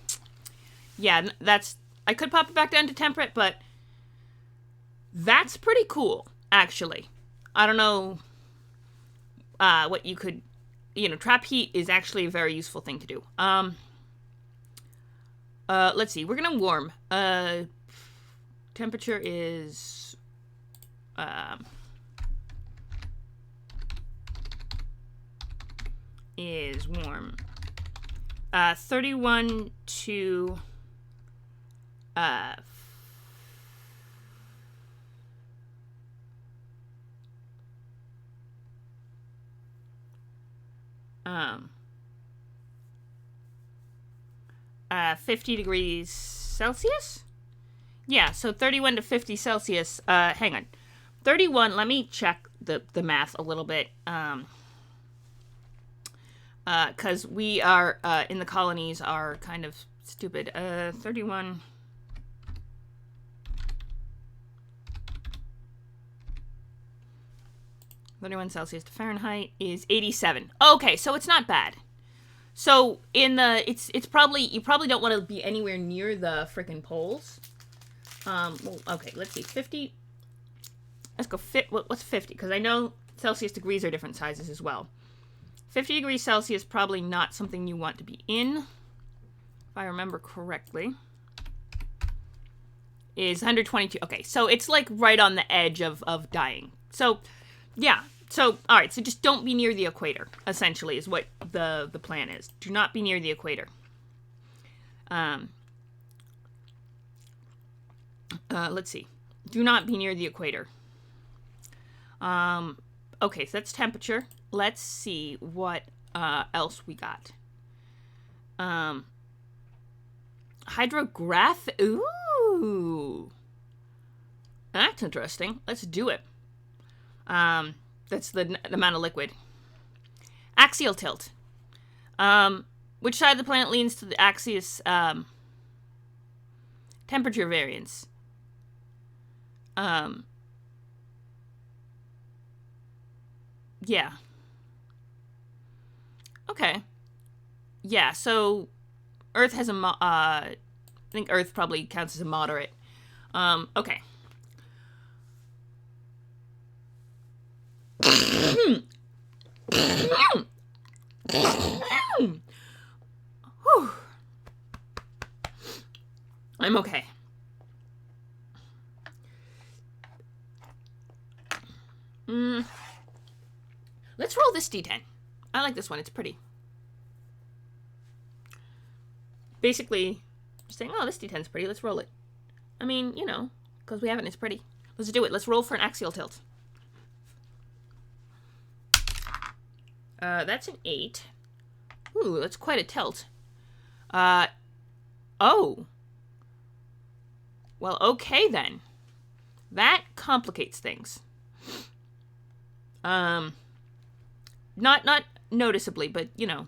yeah, I could pop it back down to temperate, but that's pretty cool, actually. I don't know what you could, trap heat is actually a very useful thing to do. let's see. We're gonna warm. Temperature is warm. 31 to 50 degrees Celsius? Yeah, so 31 to 50 Celsius. Hang on. 31, let me check the math a little bit. Because we are, in the colonies, are kind of stupid. 31 Celsius to Fahrenheit is 87. Okay, so it's not bad. So it's probably, you probably don't want to be anywhere near the frickin' poles. Well, okay, let's see, 50. Let's go what's 50? Because I know Celsius degrees are different sizes as well. 50 degrees Celsius, probably not something you want to be in, if I remember correctly. Is 122. Okay, so it's like right on the edge of dying. So, yeah. So, all right, so just don't be near the equator, essentially, is what the plan is. Do not be near the equator. Let's see. Do not be near the equator. Okay, so that's temperature. Let's see what else we got. Hydrograph. Ooh. That's interesting. Let's do it. That's the amount of liquid. Axial tilt. Which side of the planet leans to the axis temperature variance? Yeah. Okay. Yeah, so Earth has I think Earth probably counts as a moderate. Okay. I'm okay. Let's roll this D10. I like this one. It's pretty. Basically, just saying, oh, this D10's pretty. Let's roll it. I mean, you know, because we have it and it's pretty. Let's do it. Let's roll for an axial tilt. That's an 8. Ooh, that's quite a tilt. Oh. Well, okay then. That complicates things. Not noticeably, but, you know.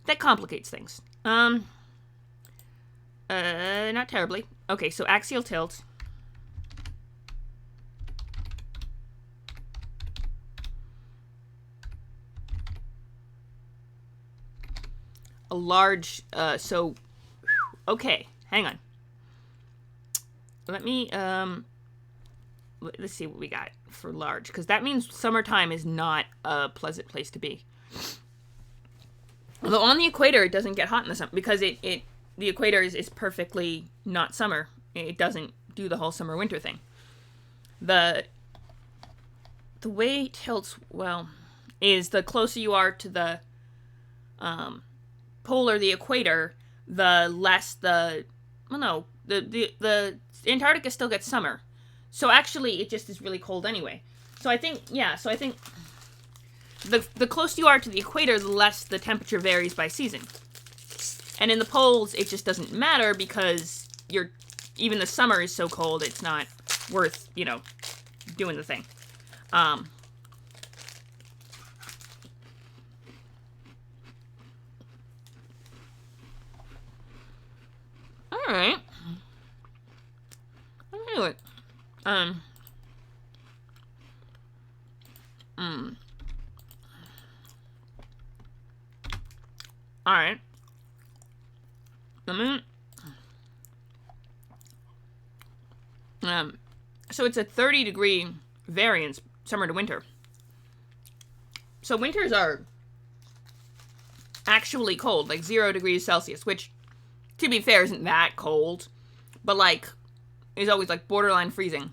That complicates things. Not terribly. Okay, so axial tilt. A large, okay, hang on. Let me, let's see what we got for large, because that means summertime is not a pleasant place to be. Although on the equator, it doesn't get hot in the summer, because the equator is perfectly not summer. It doesn't do the whole summer-winter thing. The way it tilts, well, is the closer you are to the, pole or the equator, the less the Antarctica still gets summer. So actually it just is really cold anyway. So I think the closer you are to the equator, the less the temperature varies by season. And in the poles it just doesn't matter because even the summer is so cold it's not worth, you know, doing the thing. Alright. Anyway. Alright. So it's a 30-degree variance, summer to winter. So winters are actually cold, like 0 degrees Celsius, which to be fair, isn't that cold, but like, is always like borderline freezing.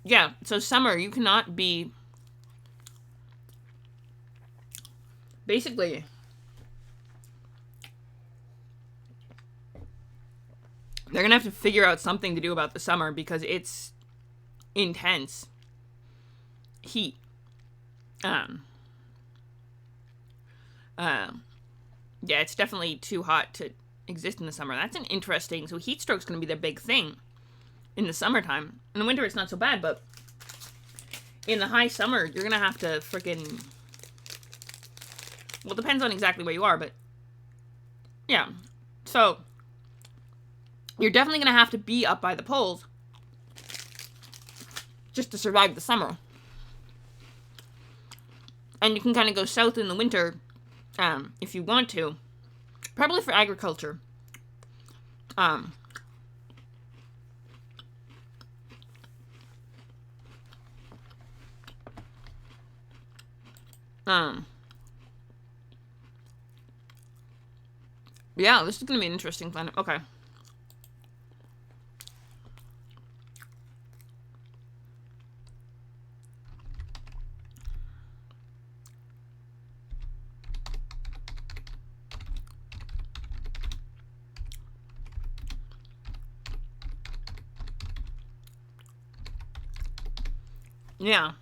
Yeah, so summer, you cannot be, basically, they're gonna have to figure out something to do about the summer because it's intense heat. Yeah, it's definitely too hot to exist in the summer. That's an interesting, so heat stroke's gonna be the big thing in the summertime. In the winter, it's not so bad, but in the high summer, you're gonna have to freaking, well, it depends on exactly where you are, but yeah. So, you're definitely gonna have to be up by the poles just to survive the summer. And you can kind of go south in the winter, if you want to. Probably for agriculture. Yeah, this is gonna be an interesting planet. Okay. Yeah.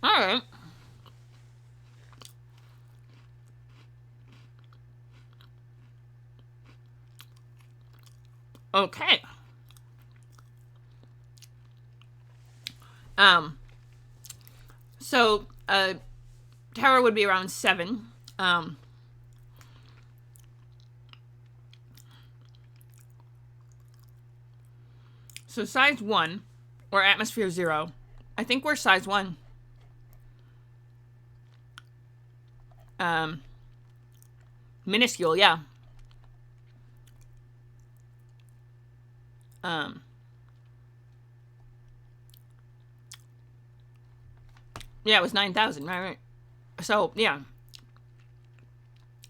All right. Okay. So, Terra would be around 7. So size 1, or atmosphere 0. I think we're size 1. Minuscule, yeah. Yeah, it was 9,000, right. So, yeah.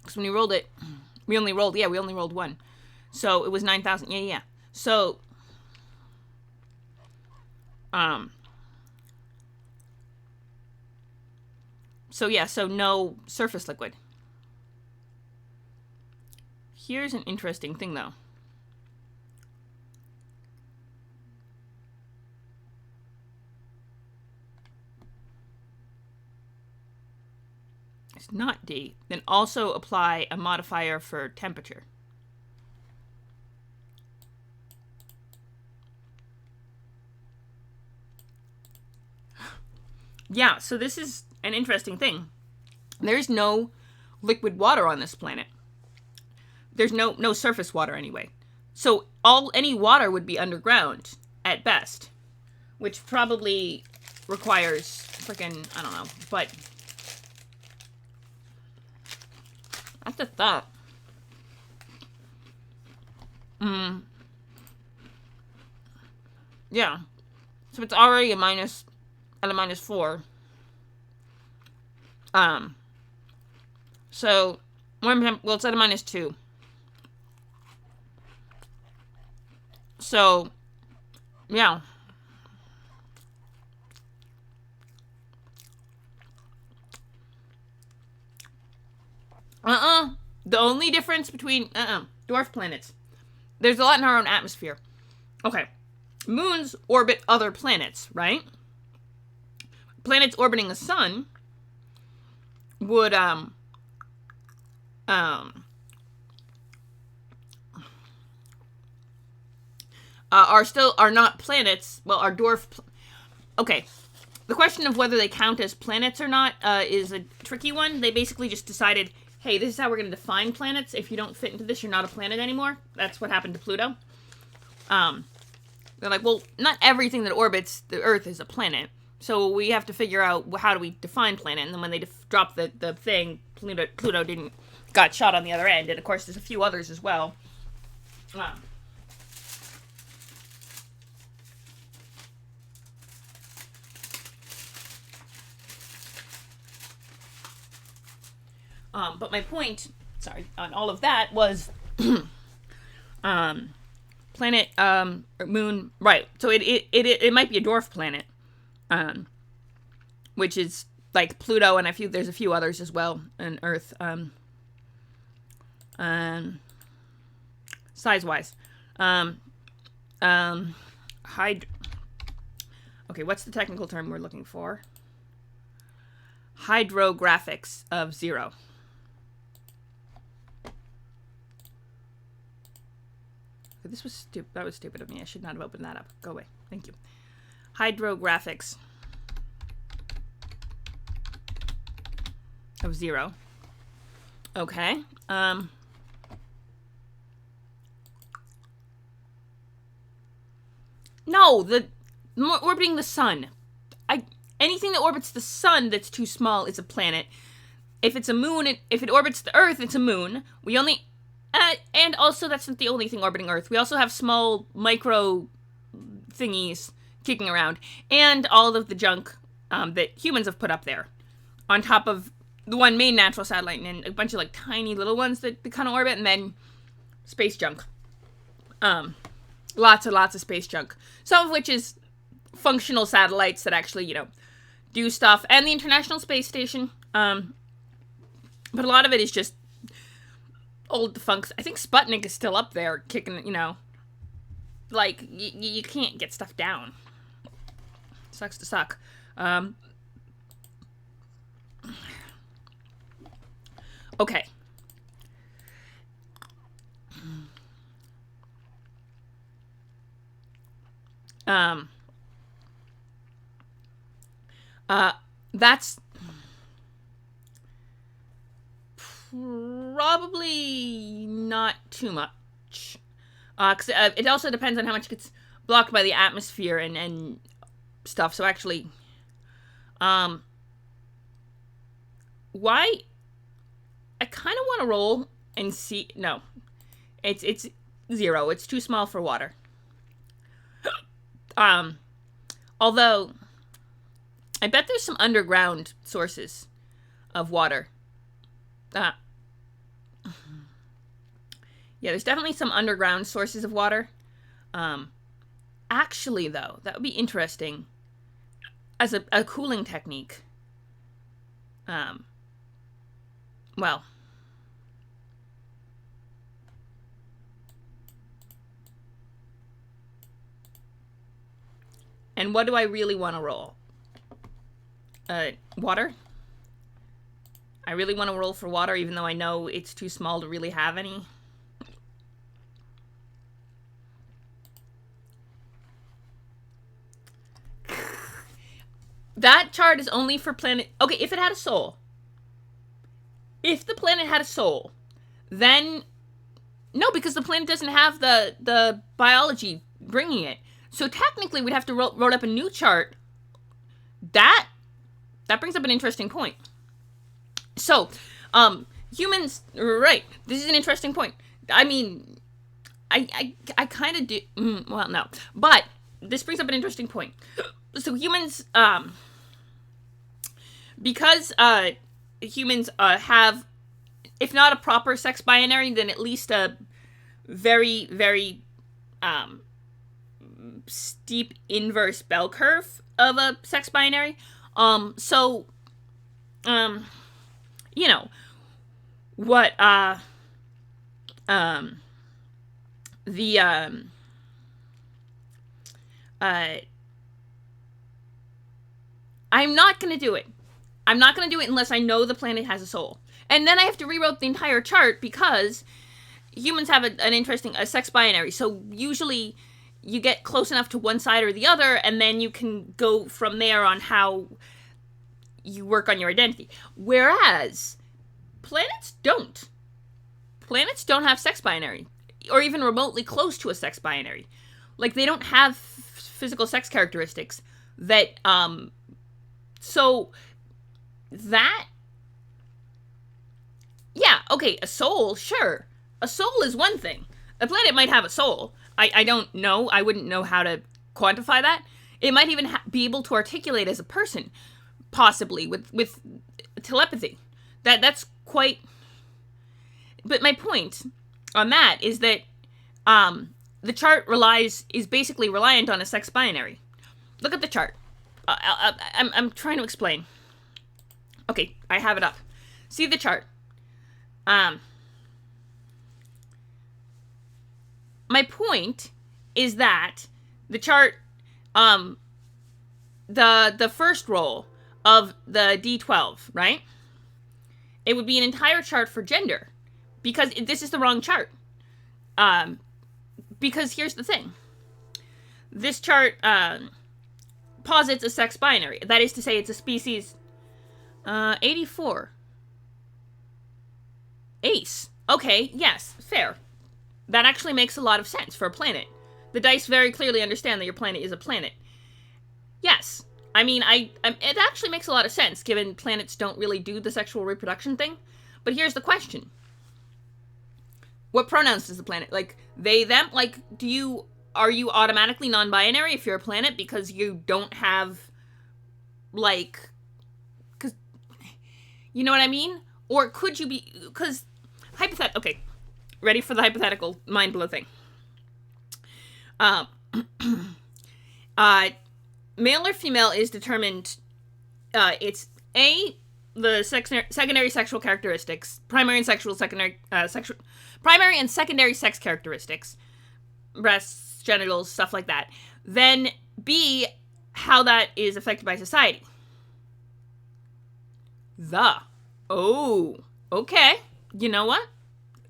Because when you rolled it, we only rolled 1. So, it was 9,000. Yeah. So, so no surface liquid. Here's an interesting thing, though. It's not D. Then also apply a modifier for temperature. Yeah, so this is an interesting thing. There's no liquid water on this planet. There's no surface water anyway. So any water would be underground at best, which probably requires freaking, I don't know, but that's a thought. Yeah. So it's already at a -4. So, well, it's at a -2. So, yeah. The only difference between, dwarf planets. There's a lot in our own atmosphere. Okay. Moons orbit other planets, right? Planets orbiting the sun would, are not planets. Well, are dwarf. Okay. The question of whether they count as planets or not is a tricky one. They basically just decided hey, this is how we're going to define planets. If you don't fit into this, you're not a planet anymore. That's what happened to Pluto. They're like, well, not everything that orbits the Earth is a planet. So we have to figure out, how do we define planet? And then when they dropped the thing, Pluto got shot on the other end. And of course, there's a few others as well. But my point, on all of that was, planet, moon, right? So it might be a dwarf planet, which is like Pluto, and there's a few others as well, and Earth, size-wise, okay, what's the technical term we're looking for? Hydrographics of 0. This was stupid. That was stupid of me. I should not have opened that up. Go away. Thank you. Hydrographics of 0. Okay. No, orbiting the sun. Anything that orbits the sun that's too small is a planet. If it's a moon, if it orbits the Earth, it's a moon. And also, that's not the only thing orbiting Earth. We also have small micro thingies kicking around. And all of the junk that humans have put up there. On top of the one main natural satellite and a bunch of like tiny little ones that kind of orbit. And then space junk. Lots and lots of space junk. Some of which is functional satellites that actually, do stuff. And the International Space Station. But a lot of it is just old defunct. I think Sputnik is still up there kicking, like, you can't get stuff down. Sucks to suck. Okay. That's probably not too much. Cause it also depends on how much gets blocked by the atmosphere and stuff. So actually, why? I kind of want to roll and see. No, it's 0. It's too small for water. Although I bet there's some underground sources of water. Yeah, there's definitely some underground sources of water. Actually, though, that would be interesting as a cooling technique. Well. And what do I really want to roll? Water? I really want to roll for water, even though I know it's too small to really have any. That chart is only for planet... Okay, if it had a soul. If the planet had a soul, then... No, because the planet doesn't have the biology bringing it. So technically, we'd have to roll up a new chart. That brings up an interesting point. So, humans, right, this is an interesting point. I mean, I kind of do, well, no, but this brings up an interesting point. So humans, because, humans, have, if not a proper sex binary, then at least a very, very, steep inverse bell curve of a sex binary. So, you know, what, I'm not going to do it. I'm not going to do it unless I know the planet has a soul. And then I have to rewrite the entire chart because humans have a sex binary. So usually you get close enough to one side or the other, and then you can go from there on how you work on your identity. Whereas Planets don't. Planets don't have sex binary, or even remotely close to a sex binary. Like, they don't have physical sex characteristics that, so that, yeah, okay, a soul, sure. A soul is one thing. A planet might have a soul. I don't know. I wouldn't know how to quantify that. It might even be able to articulate as a person, possibly, with telepathy. That's quite... But my point on that is that the chart is basically reliant on a sex binary. Look at the chart. I'm trying to explain. Okay, I have it up. See the chart. My point is that the chart, the first roll of the D12, right? It would be an entire chart for gender, because this is the wrong chart. Because here's the thing. This chart posits a sex binary. That is to say, it's a species 84. Ace. Okay, yes, fair. That actually makes a lot of sense for a planet. The dice very clearly understand that your planet is a planet. Yes. I mean, it actually makes a lot of sense, given planets don't really do the sexual reproduction thing. But here's the question. What pronouns does the planet? Like, they, them? Like, are you automatically non-binary if you're a planet because you don't have, like, because, you know what I mean? Or could you be, because, okay, ready for the hypothetical mind blow thing. Male or female is determined, it's A, the secondary sexual characteristics, primary and secondary sex characteristics, breasts, genitals, stuff like that. Then B, how that is affected by society. Oh, okay. You know what?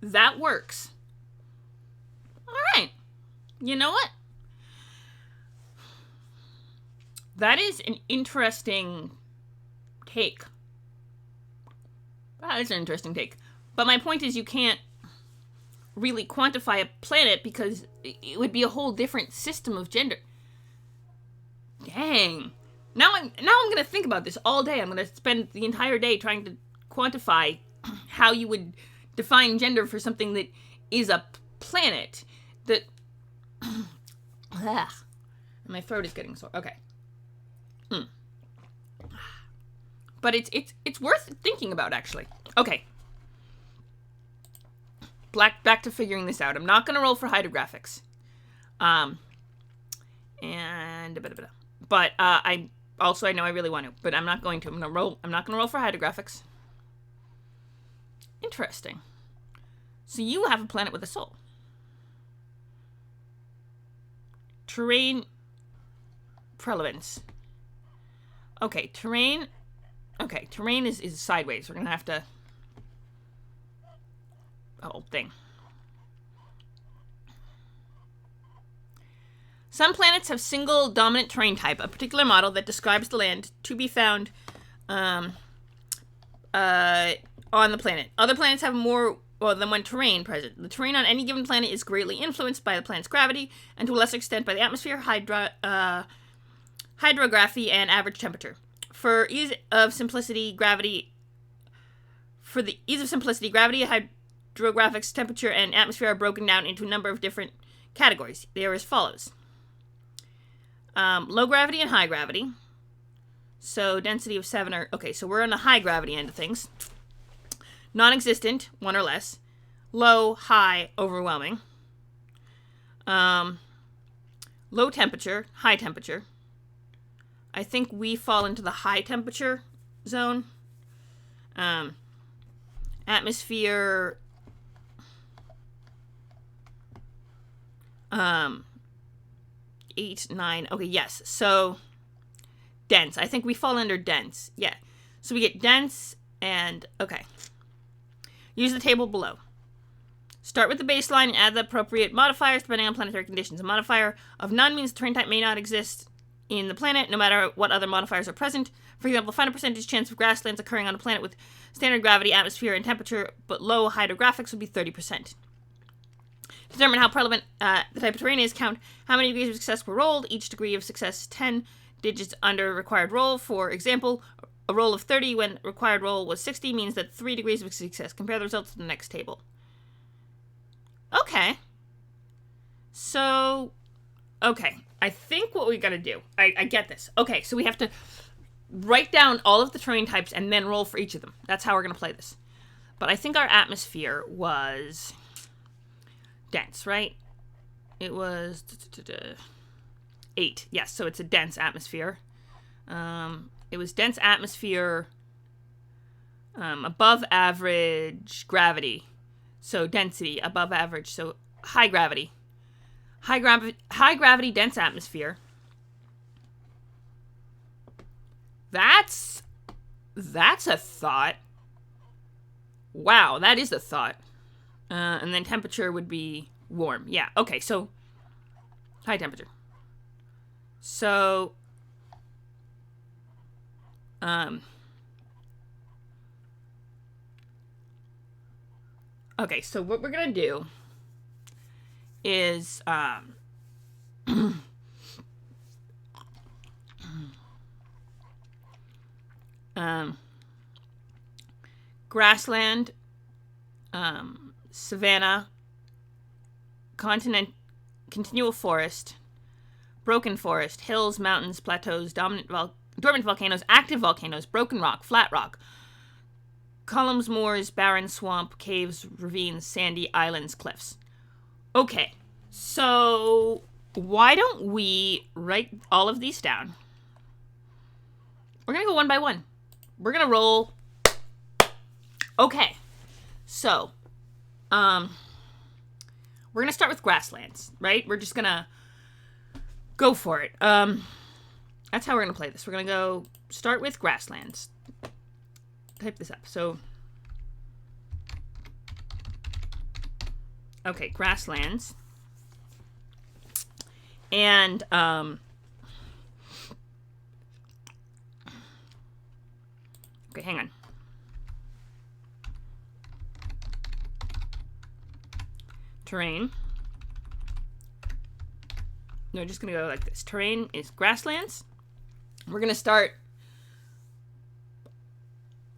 That works. All right. You know what? That is an interesting take. That is an interesting take. But my point is, you can't really quantify a planet because it would be a whole different system of gender. Dang. Now I'm going to think about this all day. I'm going to spend the entire day trying to quantify how you would define gender for something that is a planet. That... My throat is getting sore. Okay. But it's worth thinking about, actually. Okay. Back to figuring this out. I'm not going to roll for hydrographics. But I know I really want to, but I'm not going to. I'm not going to roll for hydrographics. Interesting. So you have a planet with a soul. Terrain prevalence. Okay, terrain. Okay, terrain is sideways. We're gonna have to... Oh, thing. Some planets have single dominant terrain type, a particular model that describes the land to be found on the planet. Other planets have more than one terrain present. The terrain on any given planet is greatly influenced by the planet's gravity, and to a lesser extent by the atmosphere, hydrography, and average temperature. For the ease of simplicity, gravity, hydrographics, temperature, and atmosphere are broken down into a number of different categories. They are as follows. Low gravity and high gravity. So density of 7 or... Okay, so we're on the high gravity end of things. Non-existent, 1 or less. Low, high, overwhelming. Low temperature, high temperature. I think we fall into the high temperature zone. Atmosphere... 8, 9. Okay, yes. So, dense. I think we fall under dense. Yeah. So we get dense and... Okay. Use the table below. Start with the baseline and add the appropriate modifiers depending on planetary conditions. A modifier of none means the terrain type may not exist in the planet, no matter what other modifiers are present. For example, find a percentage chance of grasslands occurring on a planet with standard gravity, atmosphere, and temperature, but low hydrographics would be 30%. Determine how prevalent the type of terrain is. Count how many degrees of success were rolled. Each degree of success is 10 digits under required roll. For example, a roll of 30 when required roll was 60 means that 3 degrees of success. Compare the results to the next table. Okay. So, okay. I think what we gotta do, I get this. Okay, so we have to write down all of the terrain types and then roll for each of them. That's how we're gonna play this. But I think our atmosphere was dense, right? It was 8. Yes, so it's a dense atmosphere. It was dense atmosphere, above average gravity. So density, above average, so high gravity. High gravity, dense atmosphere. That's a thought. Wow, that is a thought. And then temperature would be warm. Yeah, okay, so high temperature. So, okay, so what we're gonna do is, grassland, savanna, continual forest, broken forest, hills, mountains, plateaus, dormant volcanoes, active volcanoes, broken rock, flat rock, columns, moors, barren swamp, caves, ravines, sandy islands, cliffs. Okay, so why don't we write all of these down? We're gonna go one by one. We're gonna roll. Okay, so, we're gonna start with grasslands, right? We're just gonna go for it. That's how we're gonna play this. We're gonna go start with grasslands. Type this up. So, okay, grasslands. And, okay, hang on. Terrain. No, just gonna go like this. Terrain is grasslands. We're gonna start.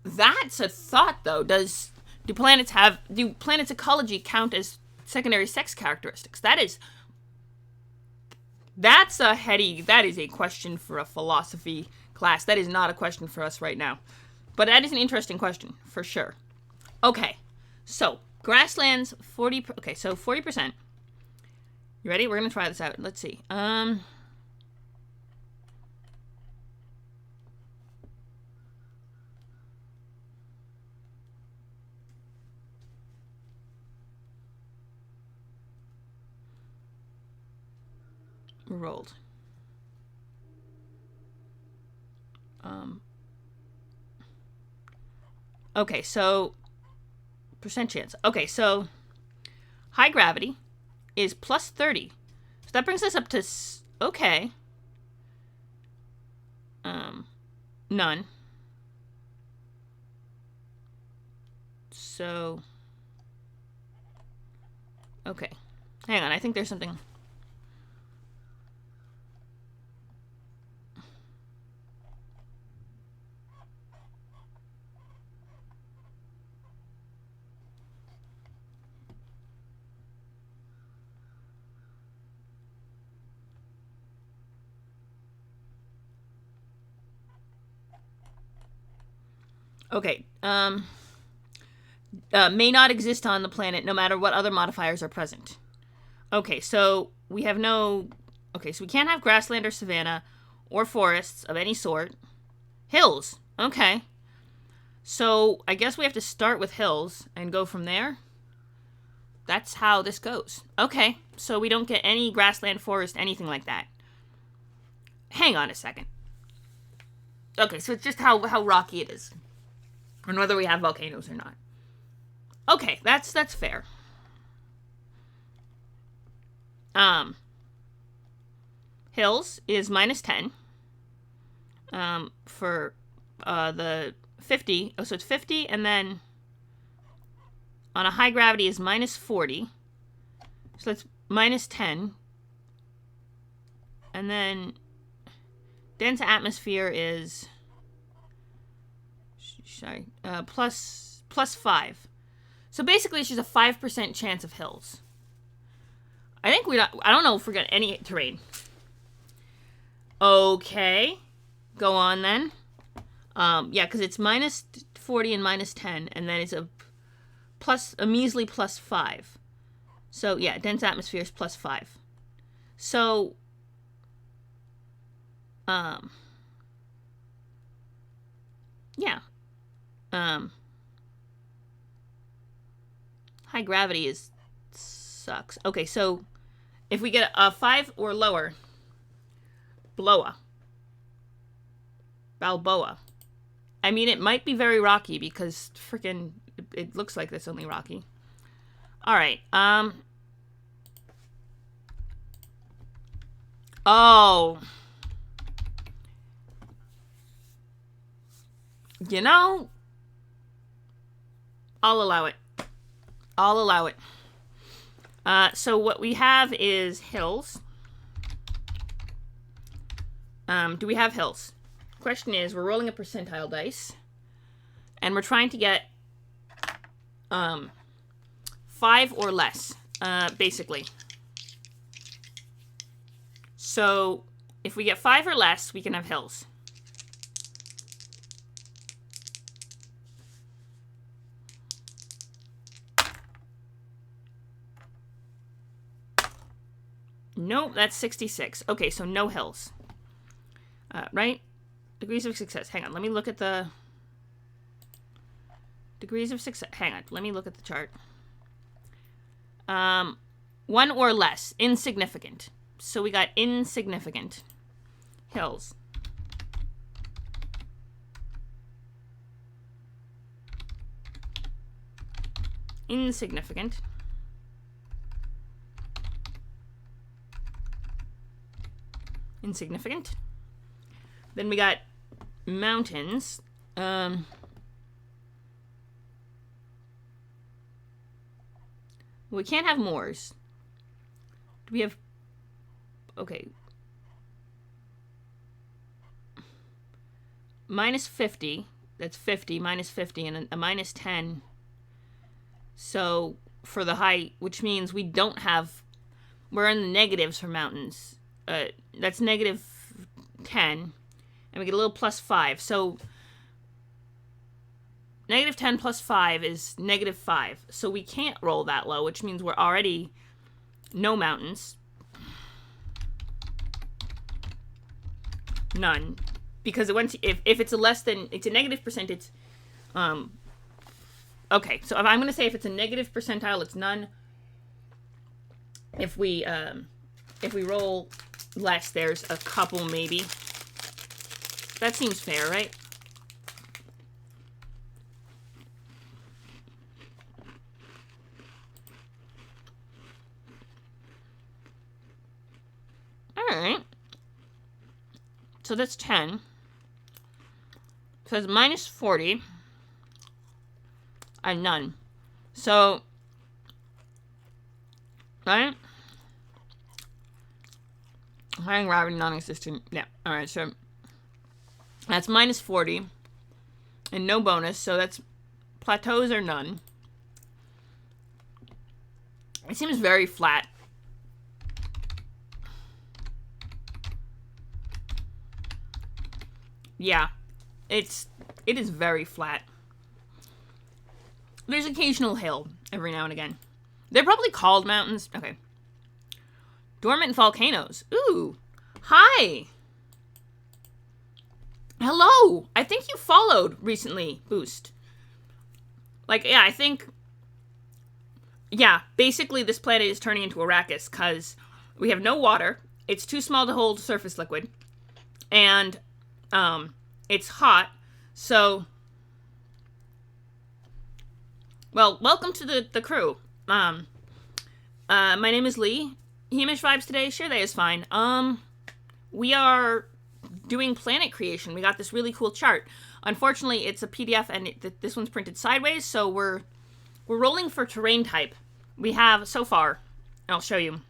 That's a thought, though. Do planets ecology count as secondary sex characteristics? That's a heady. That is a question for a philosophy class. That is not a question for us right now, but that is an interesting question for sure. Okay, so grasslands 40. Okay, so 40%. You ready? We're gonna try this out. Let's see. Rolled. Okay, so percent chance. Okay, so high gravity is plus 30. So that brings us up to, okay. None. So, okay. Hang on, I think there's something. Okay, may not exist on the planet no matter what other modifiers are present. Okay, so we have no... Okay, so we can't have grassland or savanna or forests of any sort. Hills. Okay. So I guess we have to start with hills and go from there. That's how this goes. Okay, so we don't get any grassland, forest, anything like that. Hang on a second. Okay, so it's just how rocky it is. And whether we have volcanoes or not. Okay, that's fair. Hills is minus 10. For the 50. Oh, so it's 50, and then on a high gravity is minus 40. So that's minus 10. And then dense atmosphere is plus 5. So basically, it's just a 5% chance of hills. I don't know if we're getting any terrain. Okay, go on then. Yeah, because it's minus 40 and minus 10, and then it's a measly plus 5. So yeah, dense atmosphere is plus 5. So yeah. High gravity sucks. Okay, so if we get a 5 or lower, Balboa. I mean, it might be very rocky because freaking it looks like it's only rocky. All right. Oh. You know, I'll allow it. So what we have is hills. Do we have hills? Question is, we're rolling a percentile dice, and we're trying to get 5 or less, basically. So if we get 5 or less, we can have hills. Nope, that's 66. Okay, so no hills. Right? Degrees of success. Hang on, let me look at the degrees of success. Hang on, let me look at the chart. 1 or less. Insignificant. So we got insignificant. Hills. Insignificant. Insignificant. Then we got mountains. We can't have moors. Do we have... Okay. Minus 50. That's 50. Minus 50. And a minus 10. So, for the height, which means we don't have... We're in the negatives for mountains. That's negative 10. And we get a little plus 5. So, negative 10 plus 5 is negative 5. So we can't roll that low, which means we're already no mountains. None. Because it went to, if it's a less than, it's a negative percent, it's, okay. So if I'm going to say if it's a negative percentile, it's none. If we roll less, there's a couple maybe. That seems fair, right? Alright. So that's 10. So it's minus 40. And none. So, right? High gravity, non-existent. Yeah. Alright, so that's minus 40. And no bonus, so that's plateaus or none. It seems very flat. Yeah. It is very flat. There's occasional hill every now and again. They're probably called mountains. Okay. Dormant volcanoes. Ooh. Hi. Hello. I think you followed recently, Boost. Like, yeah, I think... Yeah, basically this planet is turning into Arrakis because we have no water. It's too small to hold surface liquid. And, it's hot. So... Well, welcome to the crew. My name is Lee. Heemish vibes today. Sure, they is fine. We are doing planet creation. We got this really cool chart. Unfortunately, it's a PDF, and this one's printed sideways, so we're rolling for terrain type. We have, so far, I'll show you,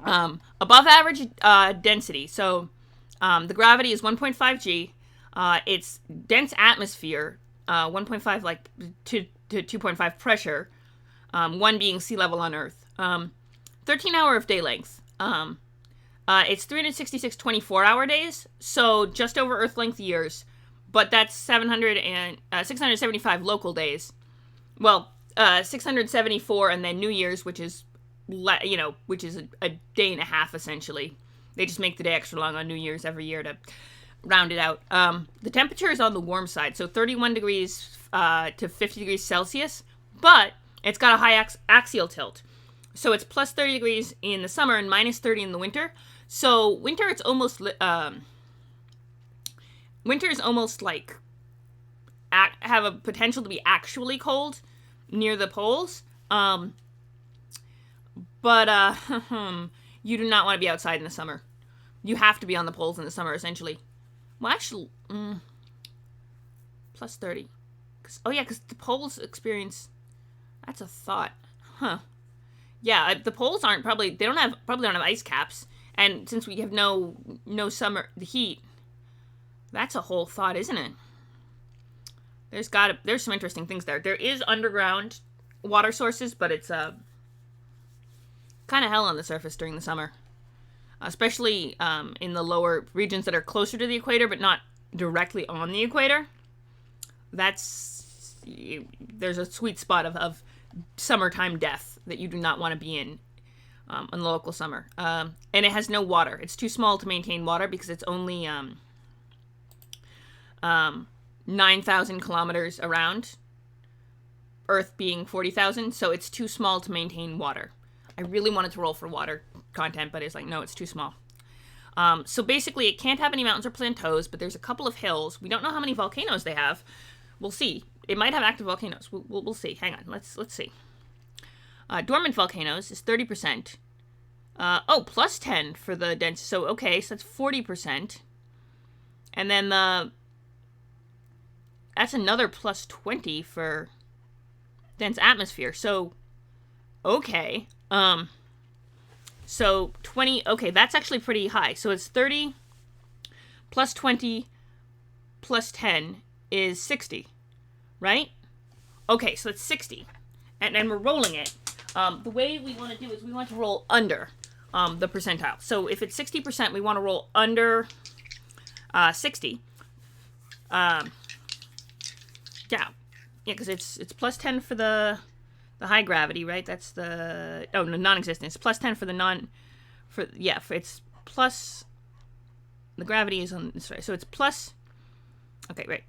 above average density. So the gravity is 1.5 G. It's dense atmosphere, 1.5 like to 2.5 pressure, 1 being sea level on Earth. 13 hour of day length. It's 366 24-hour days, so just over Earth length years, but that's 675 local days. Well, 674 and then New Year's, which is which is a day and a half essentially. They just make the day extra long on New Year's every year to round it out. The temperature is on the warm side, so 31 degrees to 50 degrees Celsius, but it's got a high axial tilt. So it's plus 30 degrees in the summer and minus 30 in the winter. So winter, it's almost winter is almost like have a potential to be actually cold near the poles. But you do not want to be outside in the summer. You have to be on the poles in the summer, essentially. Well, actually, plus 30. Because the poles experience. That's a thought, huh? Yeah, the poles probably don't have ice caps, and since we have no summer heat, that's a whole thought, isn't it? There's some interesting things there. There is underground water sources, but it's kind of hell on the surface during the summer, especially in the lower regions that are closer to the equator, but not directly on the equator. There's a sweet spot of summertime death that you do not want to be in the local summer. And it has no water. It's too small to maintain water because it's only 9,000 kilometers around, Earth being 40,000, so it's too small to maintain water. I really wanted to roll for water content, but it's like, no, it's too small. So basically, it can't have any mountains or plateaus, but there's a couple of hills. We don't know how many volcanoes they have. We'll see. It might have active volcanoes. We'll see. Hang on. Let's see. Dormant volcanoes is 30%. Plus 10 for the dense. So, okay, so that's 40%. And then that's another plus 20 for dense atmosphere. So, okay. So 20, okay, that's actually pretty high. So it's 30 plus 20 plus 10 is 60, right? Okay, so it's 60. And we're rolling it. The way we want to do is we want to roll under the percentile. So if it's 60%, we want to roll under 60. Yeah, because it's plus 10 for the high gravity, right? That's the non-existent. It's plus 10 for the it's plus the gravity is on this way. So it's plus, okay, right.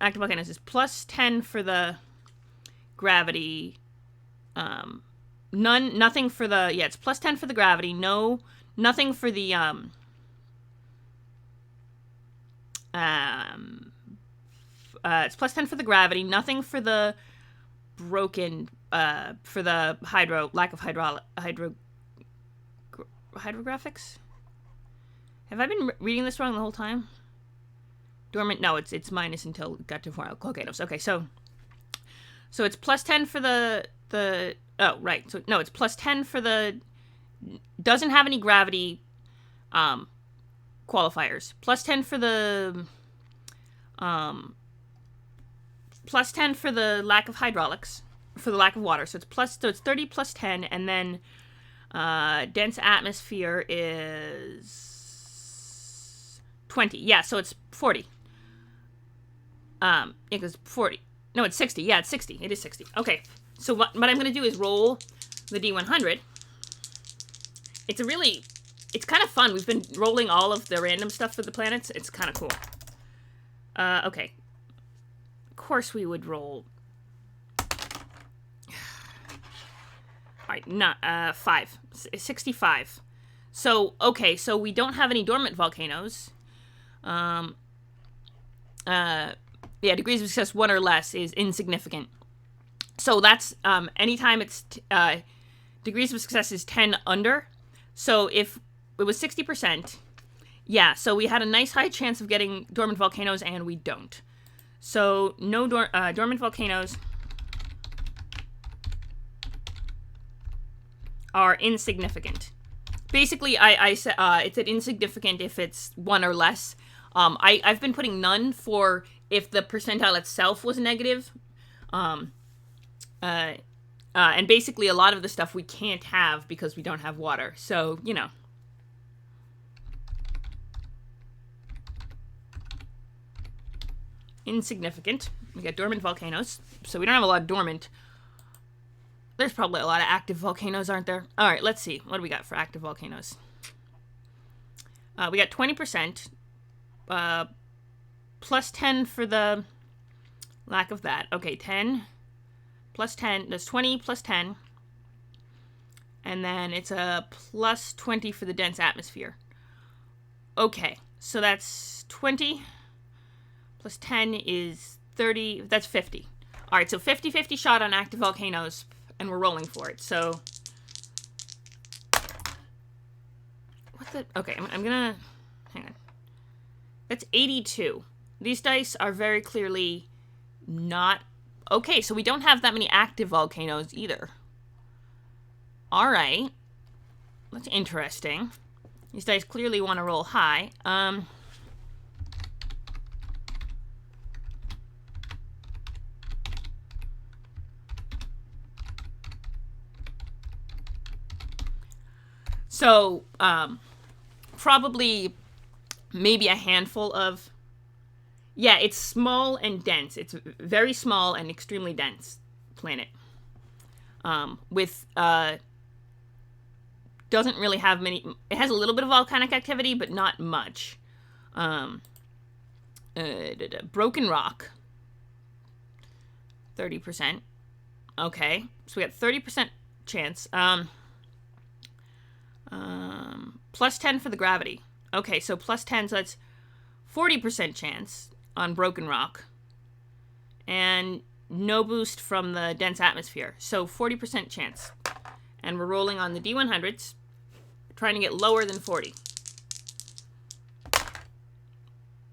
Active volcanoes is plus 10 for the gravity. Nothing for the, it's plus 10 for the gravity. Nothing for the it's plus 10 for the gravity. Nothing for the broken. For the lack of hydrographics. Have I been reading this wrong the whole time? Dormant, no, it's minus until it got to volcanoes. Okay, so it's plus 10 for the right. So no, it's plus 10 for the doesn't have any gravity qualifiers. Plus 10 for the plus 10 for the lack of hydraulics. For the lack of water. So it's 30 plus 10, and then dense atmosphere is 20. Yeah, so it's 40. Because 40. No, it's 60. Yeah, it's 60. It is 60. Okay. So what I'm going to do is roll the D100. It's kind of fun. We've been rolling all of the random stuff for the planets. It's kind of cool. Okay. Of course we would roll. Alright, 65. So, okay, so we don't have any dormant volcanoes. Degrees of success 1 or less is insignificant. So that's, anytime it's, degrees of success is 10 under. So if it was 60%, Yeah, so we had a nice high chance of getting dormant volcanoes, and we don't. So no dormant volcanoes are insignificant. Basically, I said it's an insignificant if it's 1 or less. I've been putting none for if the percentile itself was negative. And basically a lot of the stuff we can't have because we don't have water. So, you know. Insignificant. We got dormant volcanoes. So we don't have a lot of dormant. There's probably a lot of active volcanoes, aren't there? All right, let's see. What do we got for active volcanoes? We got 20%. Plus 10 for the lack of that. Okay, 10 plus 10. That's 20 plus 10. And then it's a plus 20 for the dense atmosphere. Okay, so that's 20 plus 10 is 30. That's 50. All right, so 50-50 shot on active volcanoes, and we're rolling for it. So, what's the... Okay, I'm gonna... Hang on. That's 82. These dice are very clearly not... Okay, so we don't have that many active volcanoes either. All right. That's interesting. These dice clearly want to roll high. So, probably maybe a handful of... Yeah, it's small and dense. It's very small and extremely dense planet. Doesn't really have many... It has a little bit of volcanic activity, but not much. Broken rock. 30%. Okay, so we got 30% chance. Plus 10 for the gravity. Okay, so plus 10, so that's 40% chance on broken rock. And no boost from the dense atmosphere. So 40% chance. And we're rolling on the D100s, trying to get lower than 40.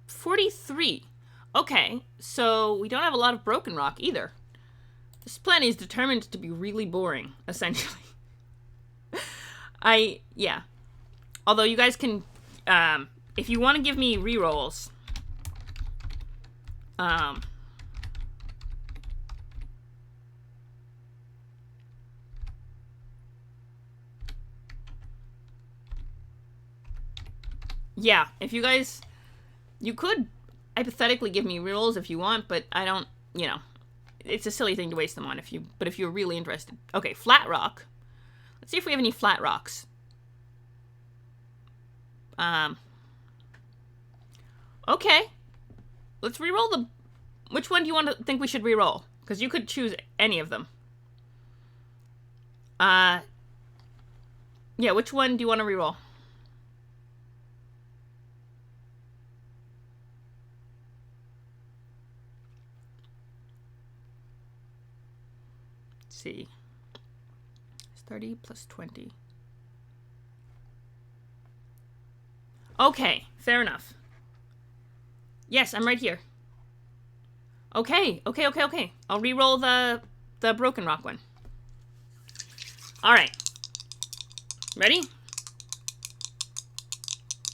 43. Okay, so we don't have a lot of broken rock either. This planet is determined to be really boring, essentially. Yeah. Although you guys can, if you want to give me rerolls, yeah, if you guys, you could hypothetically give me rerolls if you want, but I don't, you know, it's a silly thing to waste them on but if you're really interested. Okay, flat rock. Let's see if we have any flat rocks. Okay. Let's re-roll the... Which one do you want to think we should re-roll? Because you could choose any of them. Yeah, which one do you want to re-roll? Let's see. It's 30 plus 20. Okay, fair enough. Yes, I'm right here. Okay. I'll re-roll the broken rock one. Alright. Ready?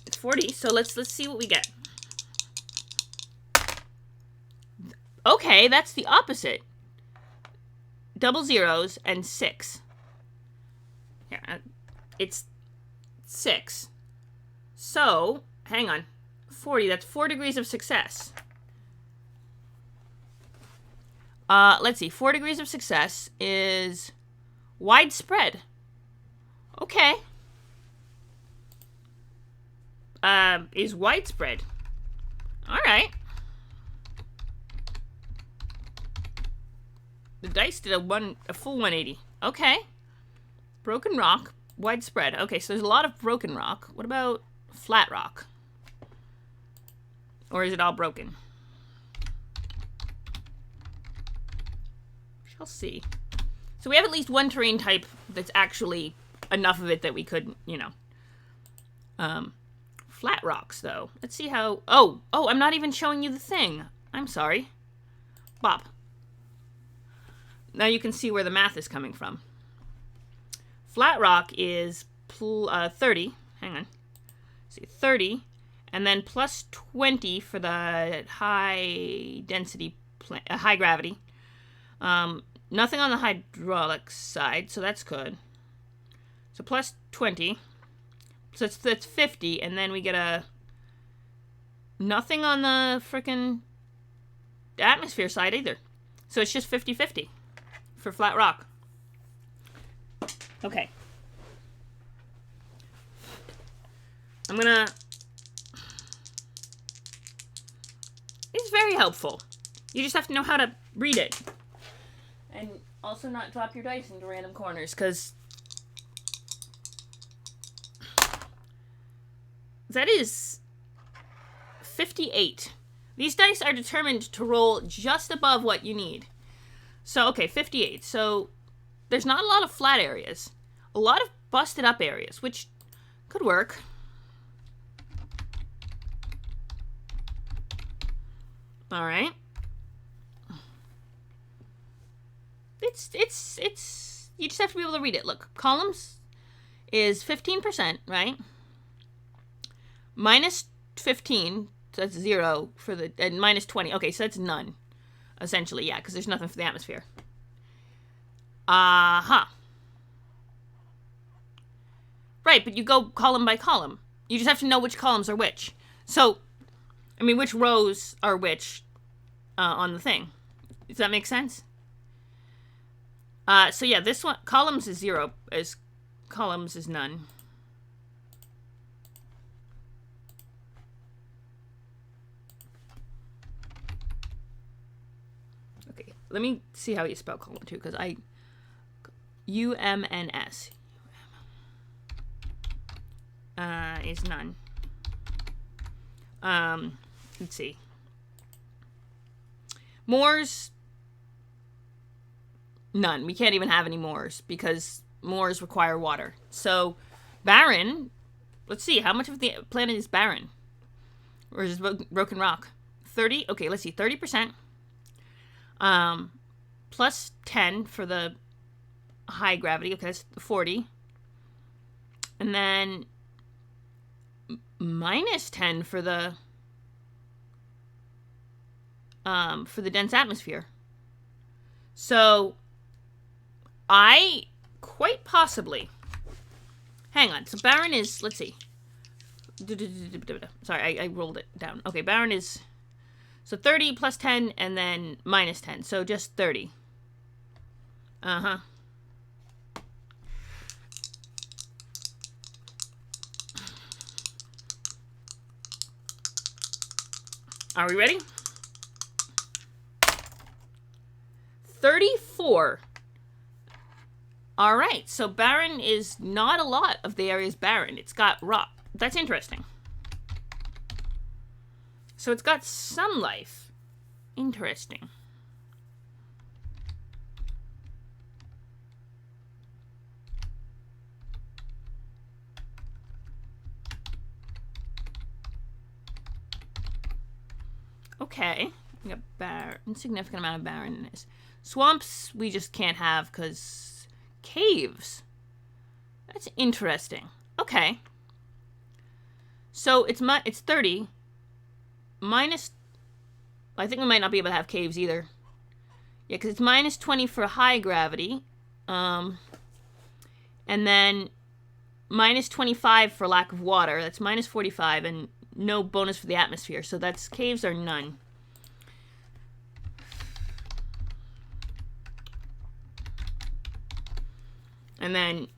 It's 40, so let's see what we get. Okay, that's the opposite. Double zeros and 6. Yeah, it's 6. So, hang on. 40, that's 4 degrees of success. Let's see. 4 degrees of success is widespread. Okay. Is widespread. Alright. The dice did a full 180. Okay. Broken rock, widespread. Okay, so there's a lot of broken rock. What about flat rock? Or is it all broken? Shall see. So we have at least one terrain type that's actually enough of it that we could, you know. flat rocks, though. Let's see how... Oh, I'm not even showing you the thing. I'm sorry. Bop. Now you can see where the math is coming from. Flat rock is 30. Hang on. See, 30. And then plus 20 for the high density, high gravity. Nothing on the hydraulic side, so that's good. So plus 20. So that's 50, and then we get a... Nothing on the frickin' atmosphere side either. So it's just 50-50 for flat rock. Okay. I'm gonna... It's very helpful. You just have to know how to read it. And also not drop your dice into random corners, because... That is 58. These dice are determined to roll just above what you need. So, okay, 58. So, there's not a lot of flat areas. A lot of busted up areas, which could work. All right. It's you just have to be able to read it. Look, columns is 15%, right? Minus 15, so that's 0 for the, and minus 20. Okay, so that's none, essentially, yeah, because there's nothing for the atmosphere. Right, but you go column by column. You just have to know which columns are which. So, I mean, which rows are which on the thing. Does that make sense? So yeah, this one, columns is 0, columns is none. Okay, let me see how you spell column too, because UMNS. Is none. Let's see. Moors, none. We can't even have any moors because moors require water. So, barren, let's see, how much of the planet is barren? Or is it broken rock? 30? Okay, let's see, 30%. Plus 10 for the high gravity. Okay, that's 40. And then minus 10 for the dense atmosphere. So I quite possibly, hang on, so barren is, let's see, sorry, I rolled it down. Okay, barren is, so 30 plus 10 and then minus 10, so just 30. Are we ready? 34. All right, so barren is not a lot of the area is barren. It's got rock. That's interesting. So it's got some life. Interesting. Okay, we got insignificant amount of barrenness. Swamps we just can't have because caves. That's interesting. Okay. So it's 30 minus. I think we might not be able to have caves either. Yeah, because it's minus 20 for high gravity, and then minus 25 for lack of water. That's minus 45 and no bonus for the atmosphere. So that's caves are none. And then,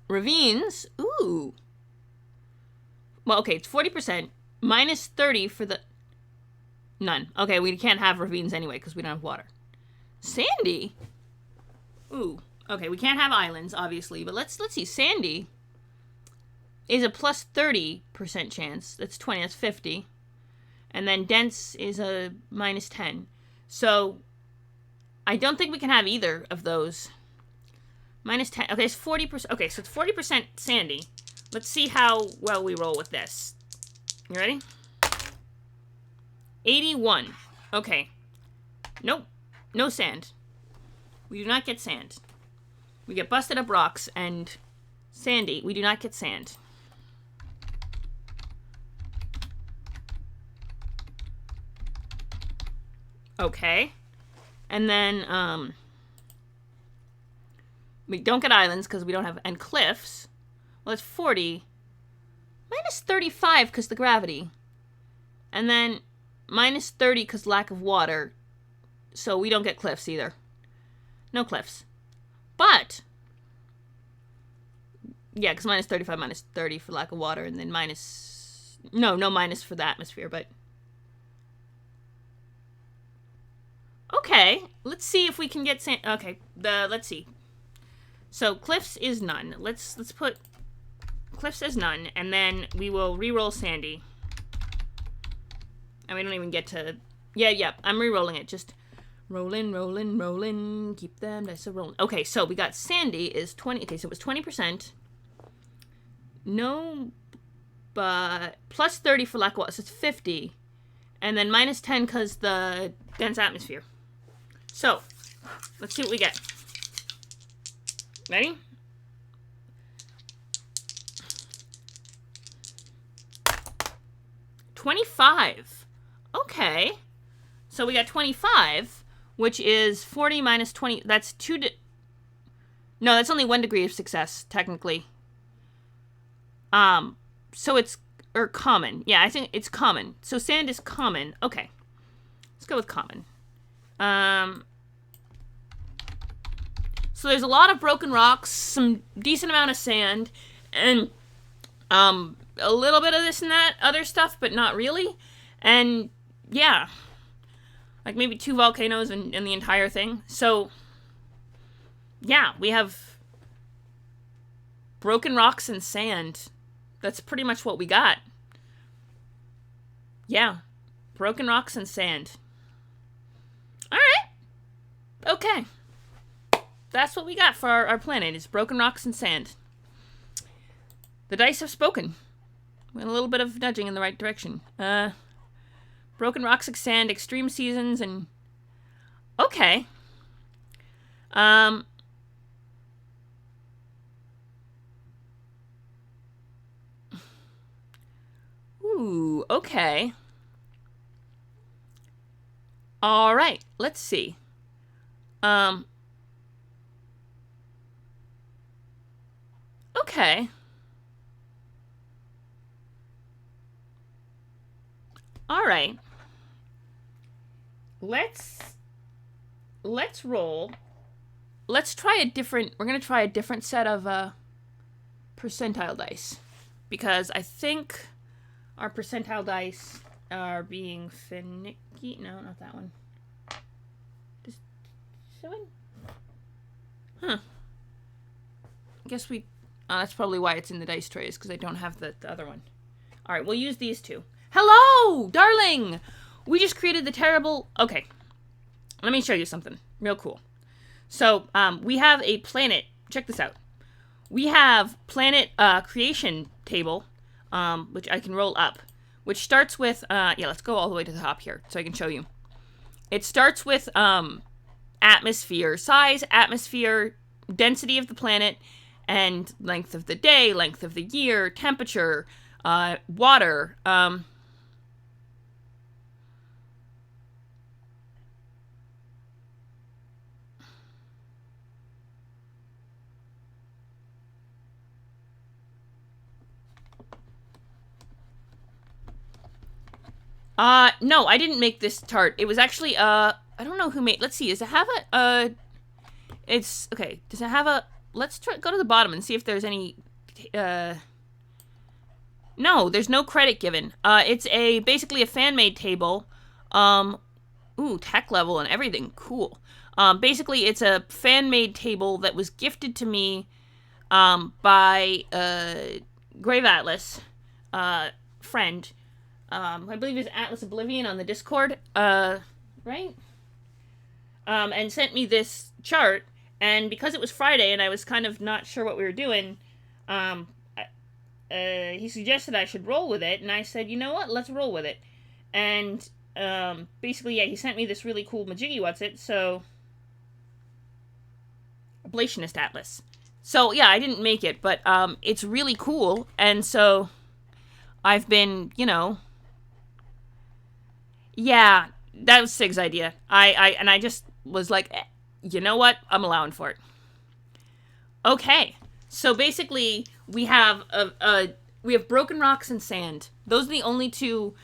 ravines, ooh. Well, okay, it's 40%, minus 30 for the, none. Okay, we can't have ravines anyway, because we don't have water. Sandy, ooh. Okay, we can't have islands, obviously, but let's see, sandy is a plus 30% chance. That's 20, that's 50. And then dense is a minus 10. So I don't think we can have either of those. Minus 10. Okay, it's 40%. Okay, so it's 40% sandy. Let's see how well we roll with this. You ready? 81. Okay. Nope. No sand. We do not get sand. We get busted up rocks and sandy. We do not get sand. Okay. And then, we don't get islands because we don't have, and cliffs. Well, it's 40. Minus 35 because the gravity. And then minus 30 because lack of water. So we don't get cliffs either. No cliffs. But, yeah, because minus 35, minus 30 for lack of water, and then minus, no minus for the atmosphere, but. Okay, let's see if we can get sand. Okay, let's see. So cliffs is none. Let's put cliffs as none, and then we will re-roll sandy. And we don't even get to. Yeah. I'm re-rolling it. Just rolling. Keep them nice and rolling. Okay, so we got sandy is 20. Okay, so it was 20%. No, but plus 30 for lack of water, so it's 50, and then minus 10 because the dense atmosphere. So, let's see what we get. Ready? $25. Okay. So we got 25, which is 40 minus 20. That's no, that's only 1 degree of success, technically. So it's, or common. Yeah, I think it's common. So sand is common. Okay. Let's go with common. So there's a lot of broken rocks, some decent amount of sand, and a little bit of this and that other stuff, but not really. And yeah, like maybe 2 volcanoes in the entire thing. So yeah, we have broken rocks and sand. That's pretty much what we got. Yeah, broken rocks and sand. All right. Okay. That's what we got for our planet, is broken rocks and sand. The dice have spoken. With a little bit of nudging in the right direction. Broken rocks and sand, extreme seasons, and... Okay. Ooh, okay. All right, let's see. Okay. All right. Let's roll. Let's try a different, we're going to try a different set of percentile dice, because I think our percentile dice are being finicky. No, not that one. Just showing. Huh. I guess we, that's probably why it's in the dice trays, because I don't have the other one. All right, we'll use these two. Hello, darling! We just created the terrible... Okay, let me show you something real cool. So, we have a planet... Check this out. We have planet creation table, which I can roll up, which starts with... yeah, let's go all the way to the top here, so I can show you. It starts with atmosphere, size, atmosphere, density of the planet, and length of the day, length of the year, temperature, water, no, I didn't make this chart. It was actually, I don't know who made, let's see, does it have it's, okay, does it have a, let's go to the bottom and see if there's any, no, there's no credit given. It's basically a fan-made table, ooh, tech level and everything, cool. Basically, it's a fan-made table that was gifted to me, by, Grave Atlas, friend, I believe it's Atlas Oblivion on the Discord, right? And sent me this chart, and because it was Friday and I was kind of not sure what we were doing, he suggested I should roll with it, and I said, you know what, let's roll with it. And basically, yeah, he sent me this really cool majiggy what's-it, so... Ablationist Atlas. So, yeah, I didn't make it, but it's really cool, and so I've been, you know... Yeah, that was Sig's idea. I just was like, you know what, I'm allowing for it. Okay, so basically, we have we have broken rocks and sand. Those are the only two.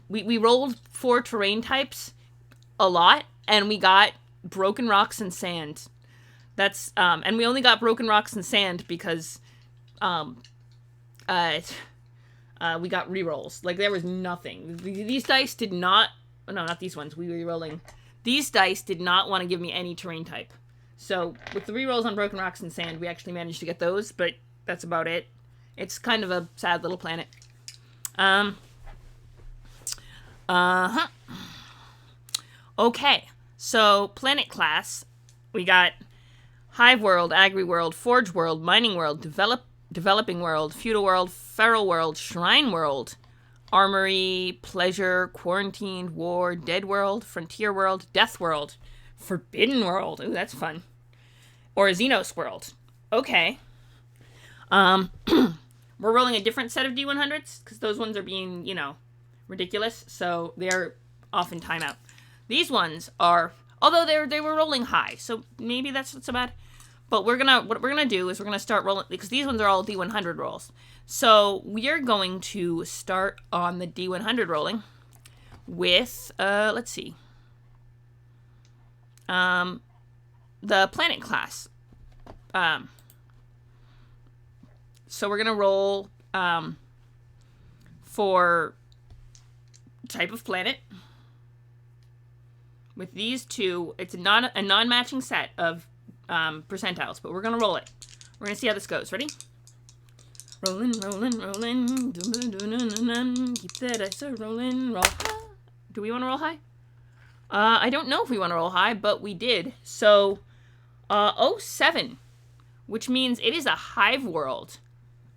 We rolled 4 terrain types a lot, and we got broken rocks and sand. That's and we only got broken rocks and sand because we got rerolls. Like, there was nothing. These dice did not. No, not these ones. We were rerolling. These dice did not want to give me any terrain type. So, with the rerolls on Broken Rocks and Sand, we actually managed to get those, but that's about it. It's kind of a sad little planet. Okay, so planet class, we got Hive World, Agri World, Forge World, Mining World, Developing World, Feudal World, Feral World, Shrine World, Armory, Pleasure, Quarantined, War, Dead World, Frontier World, Death World, Forbidden World. Ooh, that's fun. Or Xenos World. Okay. We're rolling a different set of D100s, because those ones are being, you know, ridiculous, so they're off in timeout. These ones are, although they were rolling high, so maybe that's not so bad. But what we're gonna do is we're gonna start rolling, because these ones are all D100 rolls. So we're going to start on the D100 rolling with, let's see. The planet class. So we're gonna roll for type of planet. With these two, it's a non-matching set of percentiles, but we're gonna roll it. We're gonna see how this goes. Ready? Rolling, rolling, rolling. Keep that dice rolling. Roll high. Do we want to roll high? I don't know if we want to roll high, but we did. So, 07, which means it is a hive world.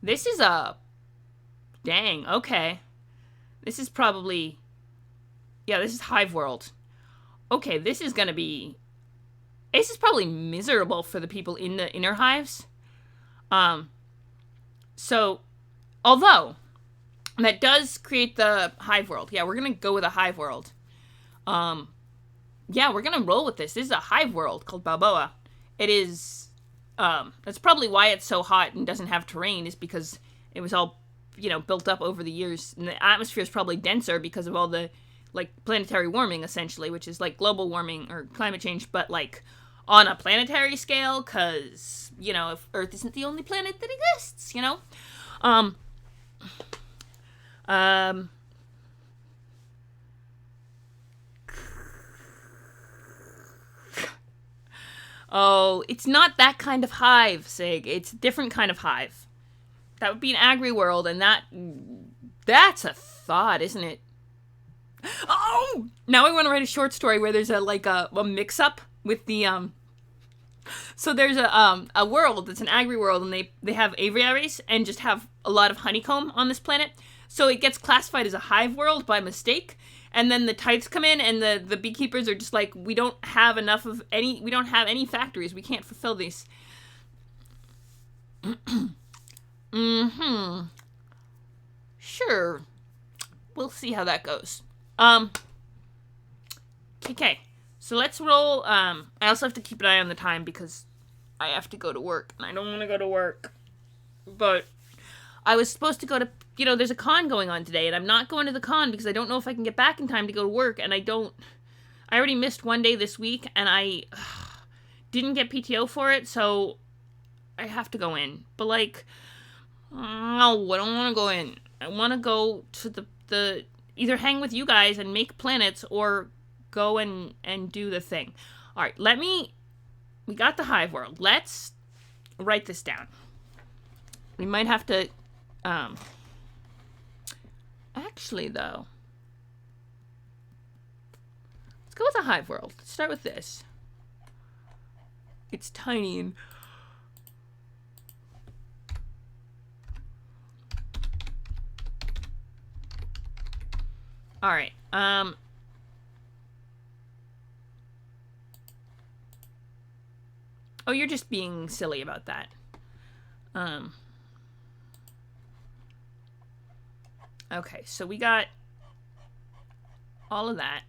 This is a... Dang, okay. This is probably... Yeah, this is hive world. Okay, this is gonna be... This is probably miserable for the people in the inner hives. So, although, that does create the hive world. Yeah, we're gonna go with a hive world. Yeah, we're gonna roll with this. This is a hive world called Balboa. It is, that's probably why it's so hot and doesn't have terrain, is because it was all, you know, built up over the years. And the atmosphere is probably denser because of all the, like, planetary warming, essentially, which is, like, global warming or climate change, but, like, on a planetary scale, because, you know, if Earth isn't the only planet that exists, you know? Oh, it's not that kind of hive, Sig. It's a different kind of hive. That would be an agri world, and that's a thought, isn't it? Oh! Now I want to write a short story where there's a mix-up with the, So there's a world that's an agri world, and they have aviaries and just have a lot of honeycomb on this planet. So it gets classified as a hive world by mistake. And then the tithes come in, and the beekeepers are just like, we don't have any factories. We can't fulfill these. Mm-hmm. Sure. We'll see how that goes. Okay. So let's roll. I also have to keep an eye on the time because I have to go to work, and I don't want to go to work. But I was supposed to go to, there's a con going on today, and I'm not going to the con because I don't know if I can get back in time to go to work, and I already missed one day this week, and I didn't get PTO for it, so I have to go in. But, no, I don't want to go in. I want to go to the either hang with you guys and make planets, or go and do the thing. All right, we got the hive world. Let's write this down. We might have to, actually, though, let's go with a hive world. Let's start with this. It's tiny and All right. Oh, you're just being silly about that. Okay, so we got all of that.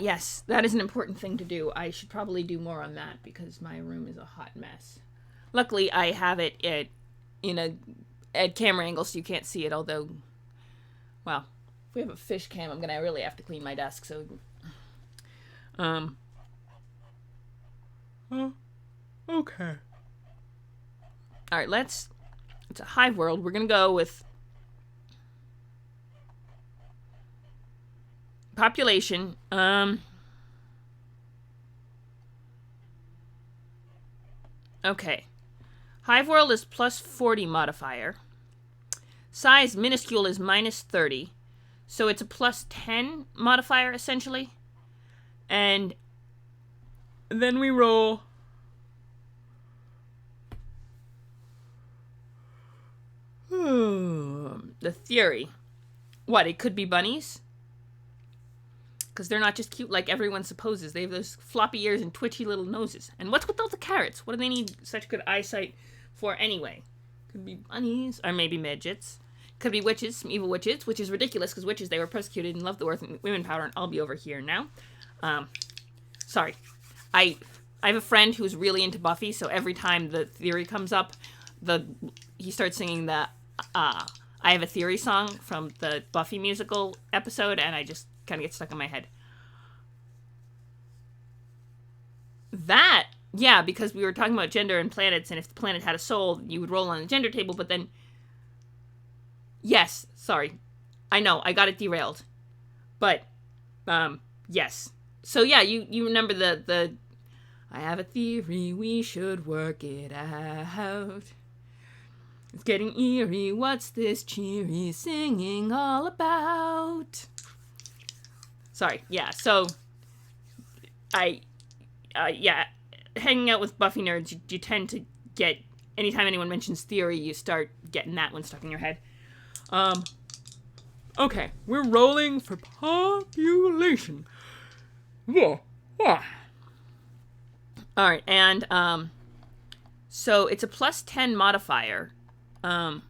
Yes, that is an important thing to do. I should probably do more on that because my room is a hot mess. Luckily, I have it at camera angle so you can't see it, although, well, if we have a fish cam, I'm gonna really have to clean my desk, so, okay. Alright, it's a hive world. We're gonna go with population. Okay. Hive world is plus 40 modifier. Size minuscule is minus 30. So it's a plus 10 modifier, essentially. And then we roll the theory. What, it could be bunnies? Because they're not just cute like everyone supposes. They have those floppy ears and twitchy little noses. And what's with all the carrots? What do they need such good eyesight for anyway? Could be bunnies, or maybe midgets. Could be witches, some evil witches, which is ridiculous because witches, they were persecuted and loved the earth and women power, and I'll be over here now. Sorry. I have a friend who's really into Buffy, so every time the theory comes up, he starts singing the I Have a Theory song from the Buffy musical episode, and I just kind of get stuck in my head. That, yeah, because we were talking about gender and planets, and if the planet had a soul, you would roll on the gender table, but then... Yes, sorry. I know, I got it derailed. But, yes. So, yeah, you remember the I have a theory, we should work it out. It's getting eerie, what's this cheery singing all about? Sorry, yeah, so, yeah, hanging out with Buffy nerds, you tend to get, anytime anyone mentions theory, you start getting that one stuck in your head. Okay, we're rolling for population. Yeah. Alright, and, so it's a plus 10 modifier. I'm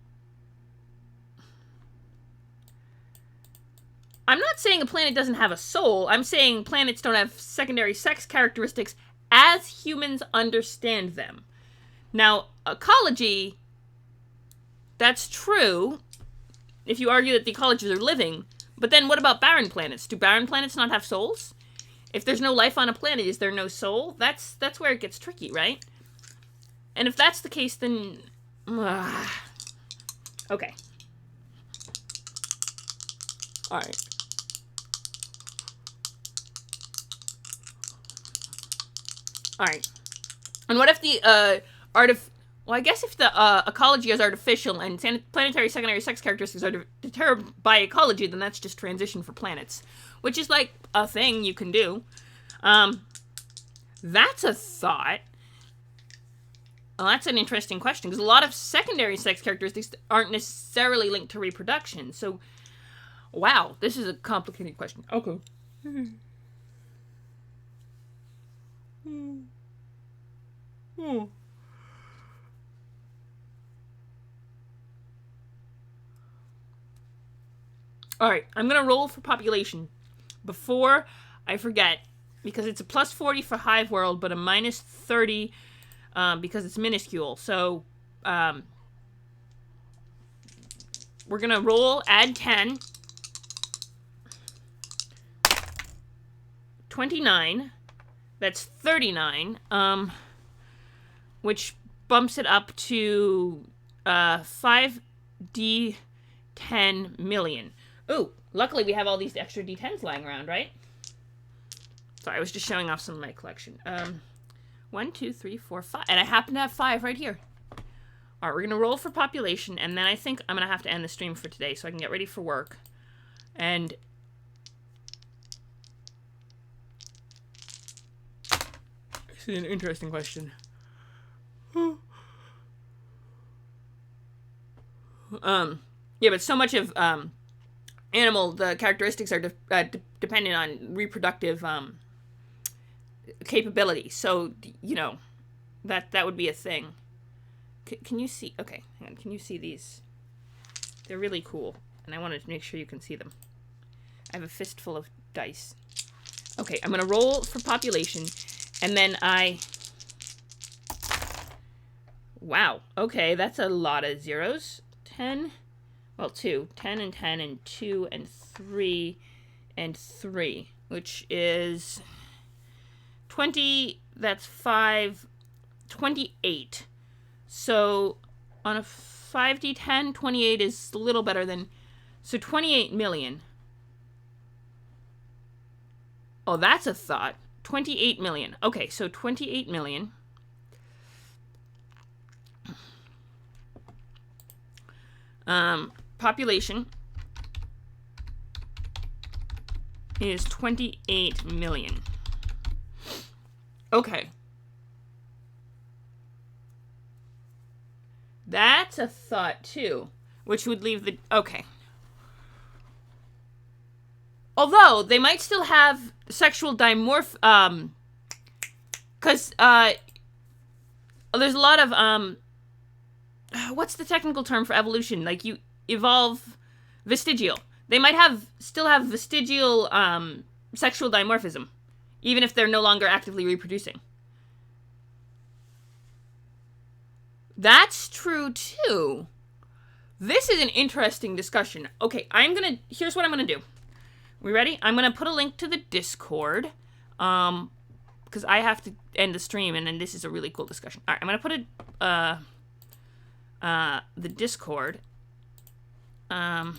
not saying a planet doesn't have a soul. I'm saying planets don't have secondary sex characteristics as humans understand them. Now, ecology, that's true if you argue that the ecologies are living, but then what about barren planets? Do barren planets not have souls? If there's no life on a planet, is there no soul? That's where it gets tricky, right? And if that's the case, then... Okay. Alright. Alright. And what if the, well, I guess if the ecology is artificial and planetary secondary sex characteristics are determined by ecology, then that's just transition for planets. Which is, like, a thing you can do. That's a thought. Well, that's an interesting question, because a lot of secondary sex characteristics aren't necessarily linked to reproduction. So, wow, this is a complicated question. Okay. Alright, I'm going to roll for population before I forget, because it's a plus 40 for Hive World, but a minus 30 because it's minuscule. So, we're going to roll, add 10. 29. That's 39. Which bumps it up to 5d10 million. Ooh, luckily we have all these extra d10s lying around, right? Sorry, I was just showing off some of my collection. 1, 2, 3, 4, 5. And I happen to have 5 right here. Alright, we're going to roll for population, and then I think I'm going to have to end the stream for today so I can get ready for work. And... this is an interesting question. Yeah, but so much of animal, the characteristics are dependent on reproductive capability. So, you know, that would be a thing. Can you see? Okay, hang on. Can you see these? They're really cool, and I wanted to make sure you can see them. I have a fistful of dice. Okay, I'm gonna roll for population, and then wow, okay, that's a lot of zeros. 10, well, 2, 10 and 10 and 2 and 3 and 3, which is 20, that's 5, 28. So on a 5d10, 28 is a little better than, so 28 million. Oh, that's a thought. 28 million. Okay, so 28 million. Population is 28 million. Okay. That's a thought, too. Which would leave the... Okay. Although, they might still have sexual dimorph... Because, there's a lot of, what's the technical term for evolution? Like, you evolve vestigial. They might still have vestigial, sexual dimorphism. Even if they're no longer actively reproducing. That's true, too. This is an interesting discussion. Okay, here's what I'm gonna do. We ready? I'm gonna put a link to the Discord, because I have to end the stream, and then this is a really cool discussion. All right, I'm gonna put the Discord. All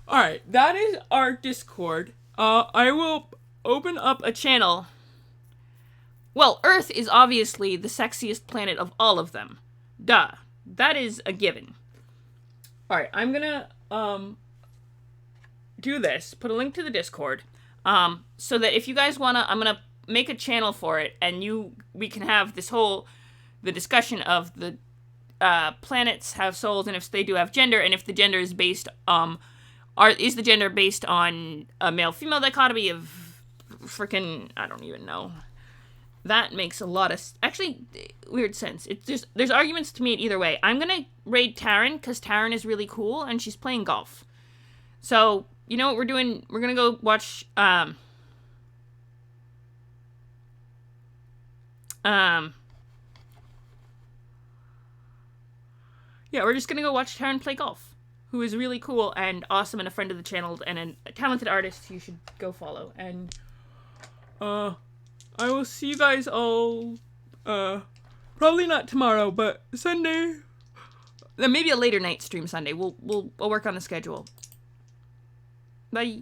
right, that is our Discord. I will open up a channel. Well, Earth is obviously the sexiest planet of all of them. Duh. That is a given. Alright, I'm gonna, do this. Put a link to the Discord. So that if you guys wanna, I'm gonna make a channel for it, and we can have the discussion of the, planets have souls, and if they do have gender, and if the gender is based, is the gender based on a male-female dichotomy of freaking, I don't even know. That makes a lot of, actually, weird sense. There's arguments to me either way. I'm gonna raid Taryn, because Taryn is really cool, and she's playing golf. So, you know what we're doing? We're gonna go watch, yeah, we're just gonna go watch Taryn play golf, who is really cool and awesome and a friend of the channel and a talented artist you should go follow. And, I will see you guys all, probably not tomorrow, but Sunday. Then maybe a later night stream Sunday. We'll work on the schedule. Bye.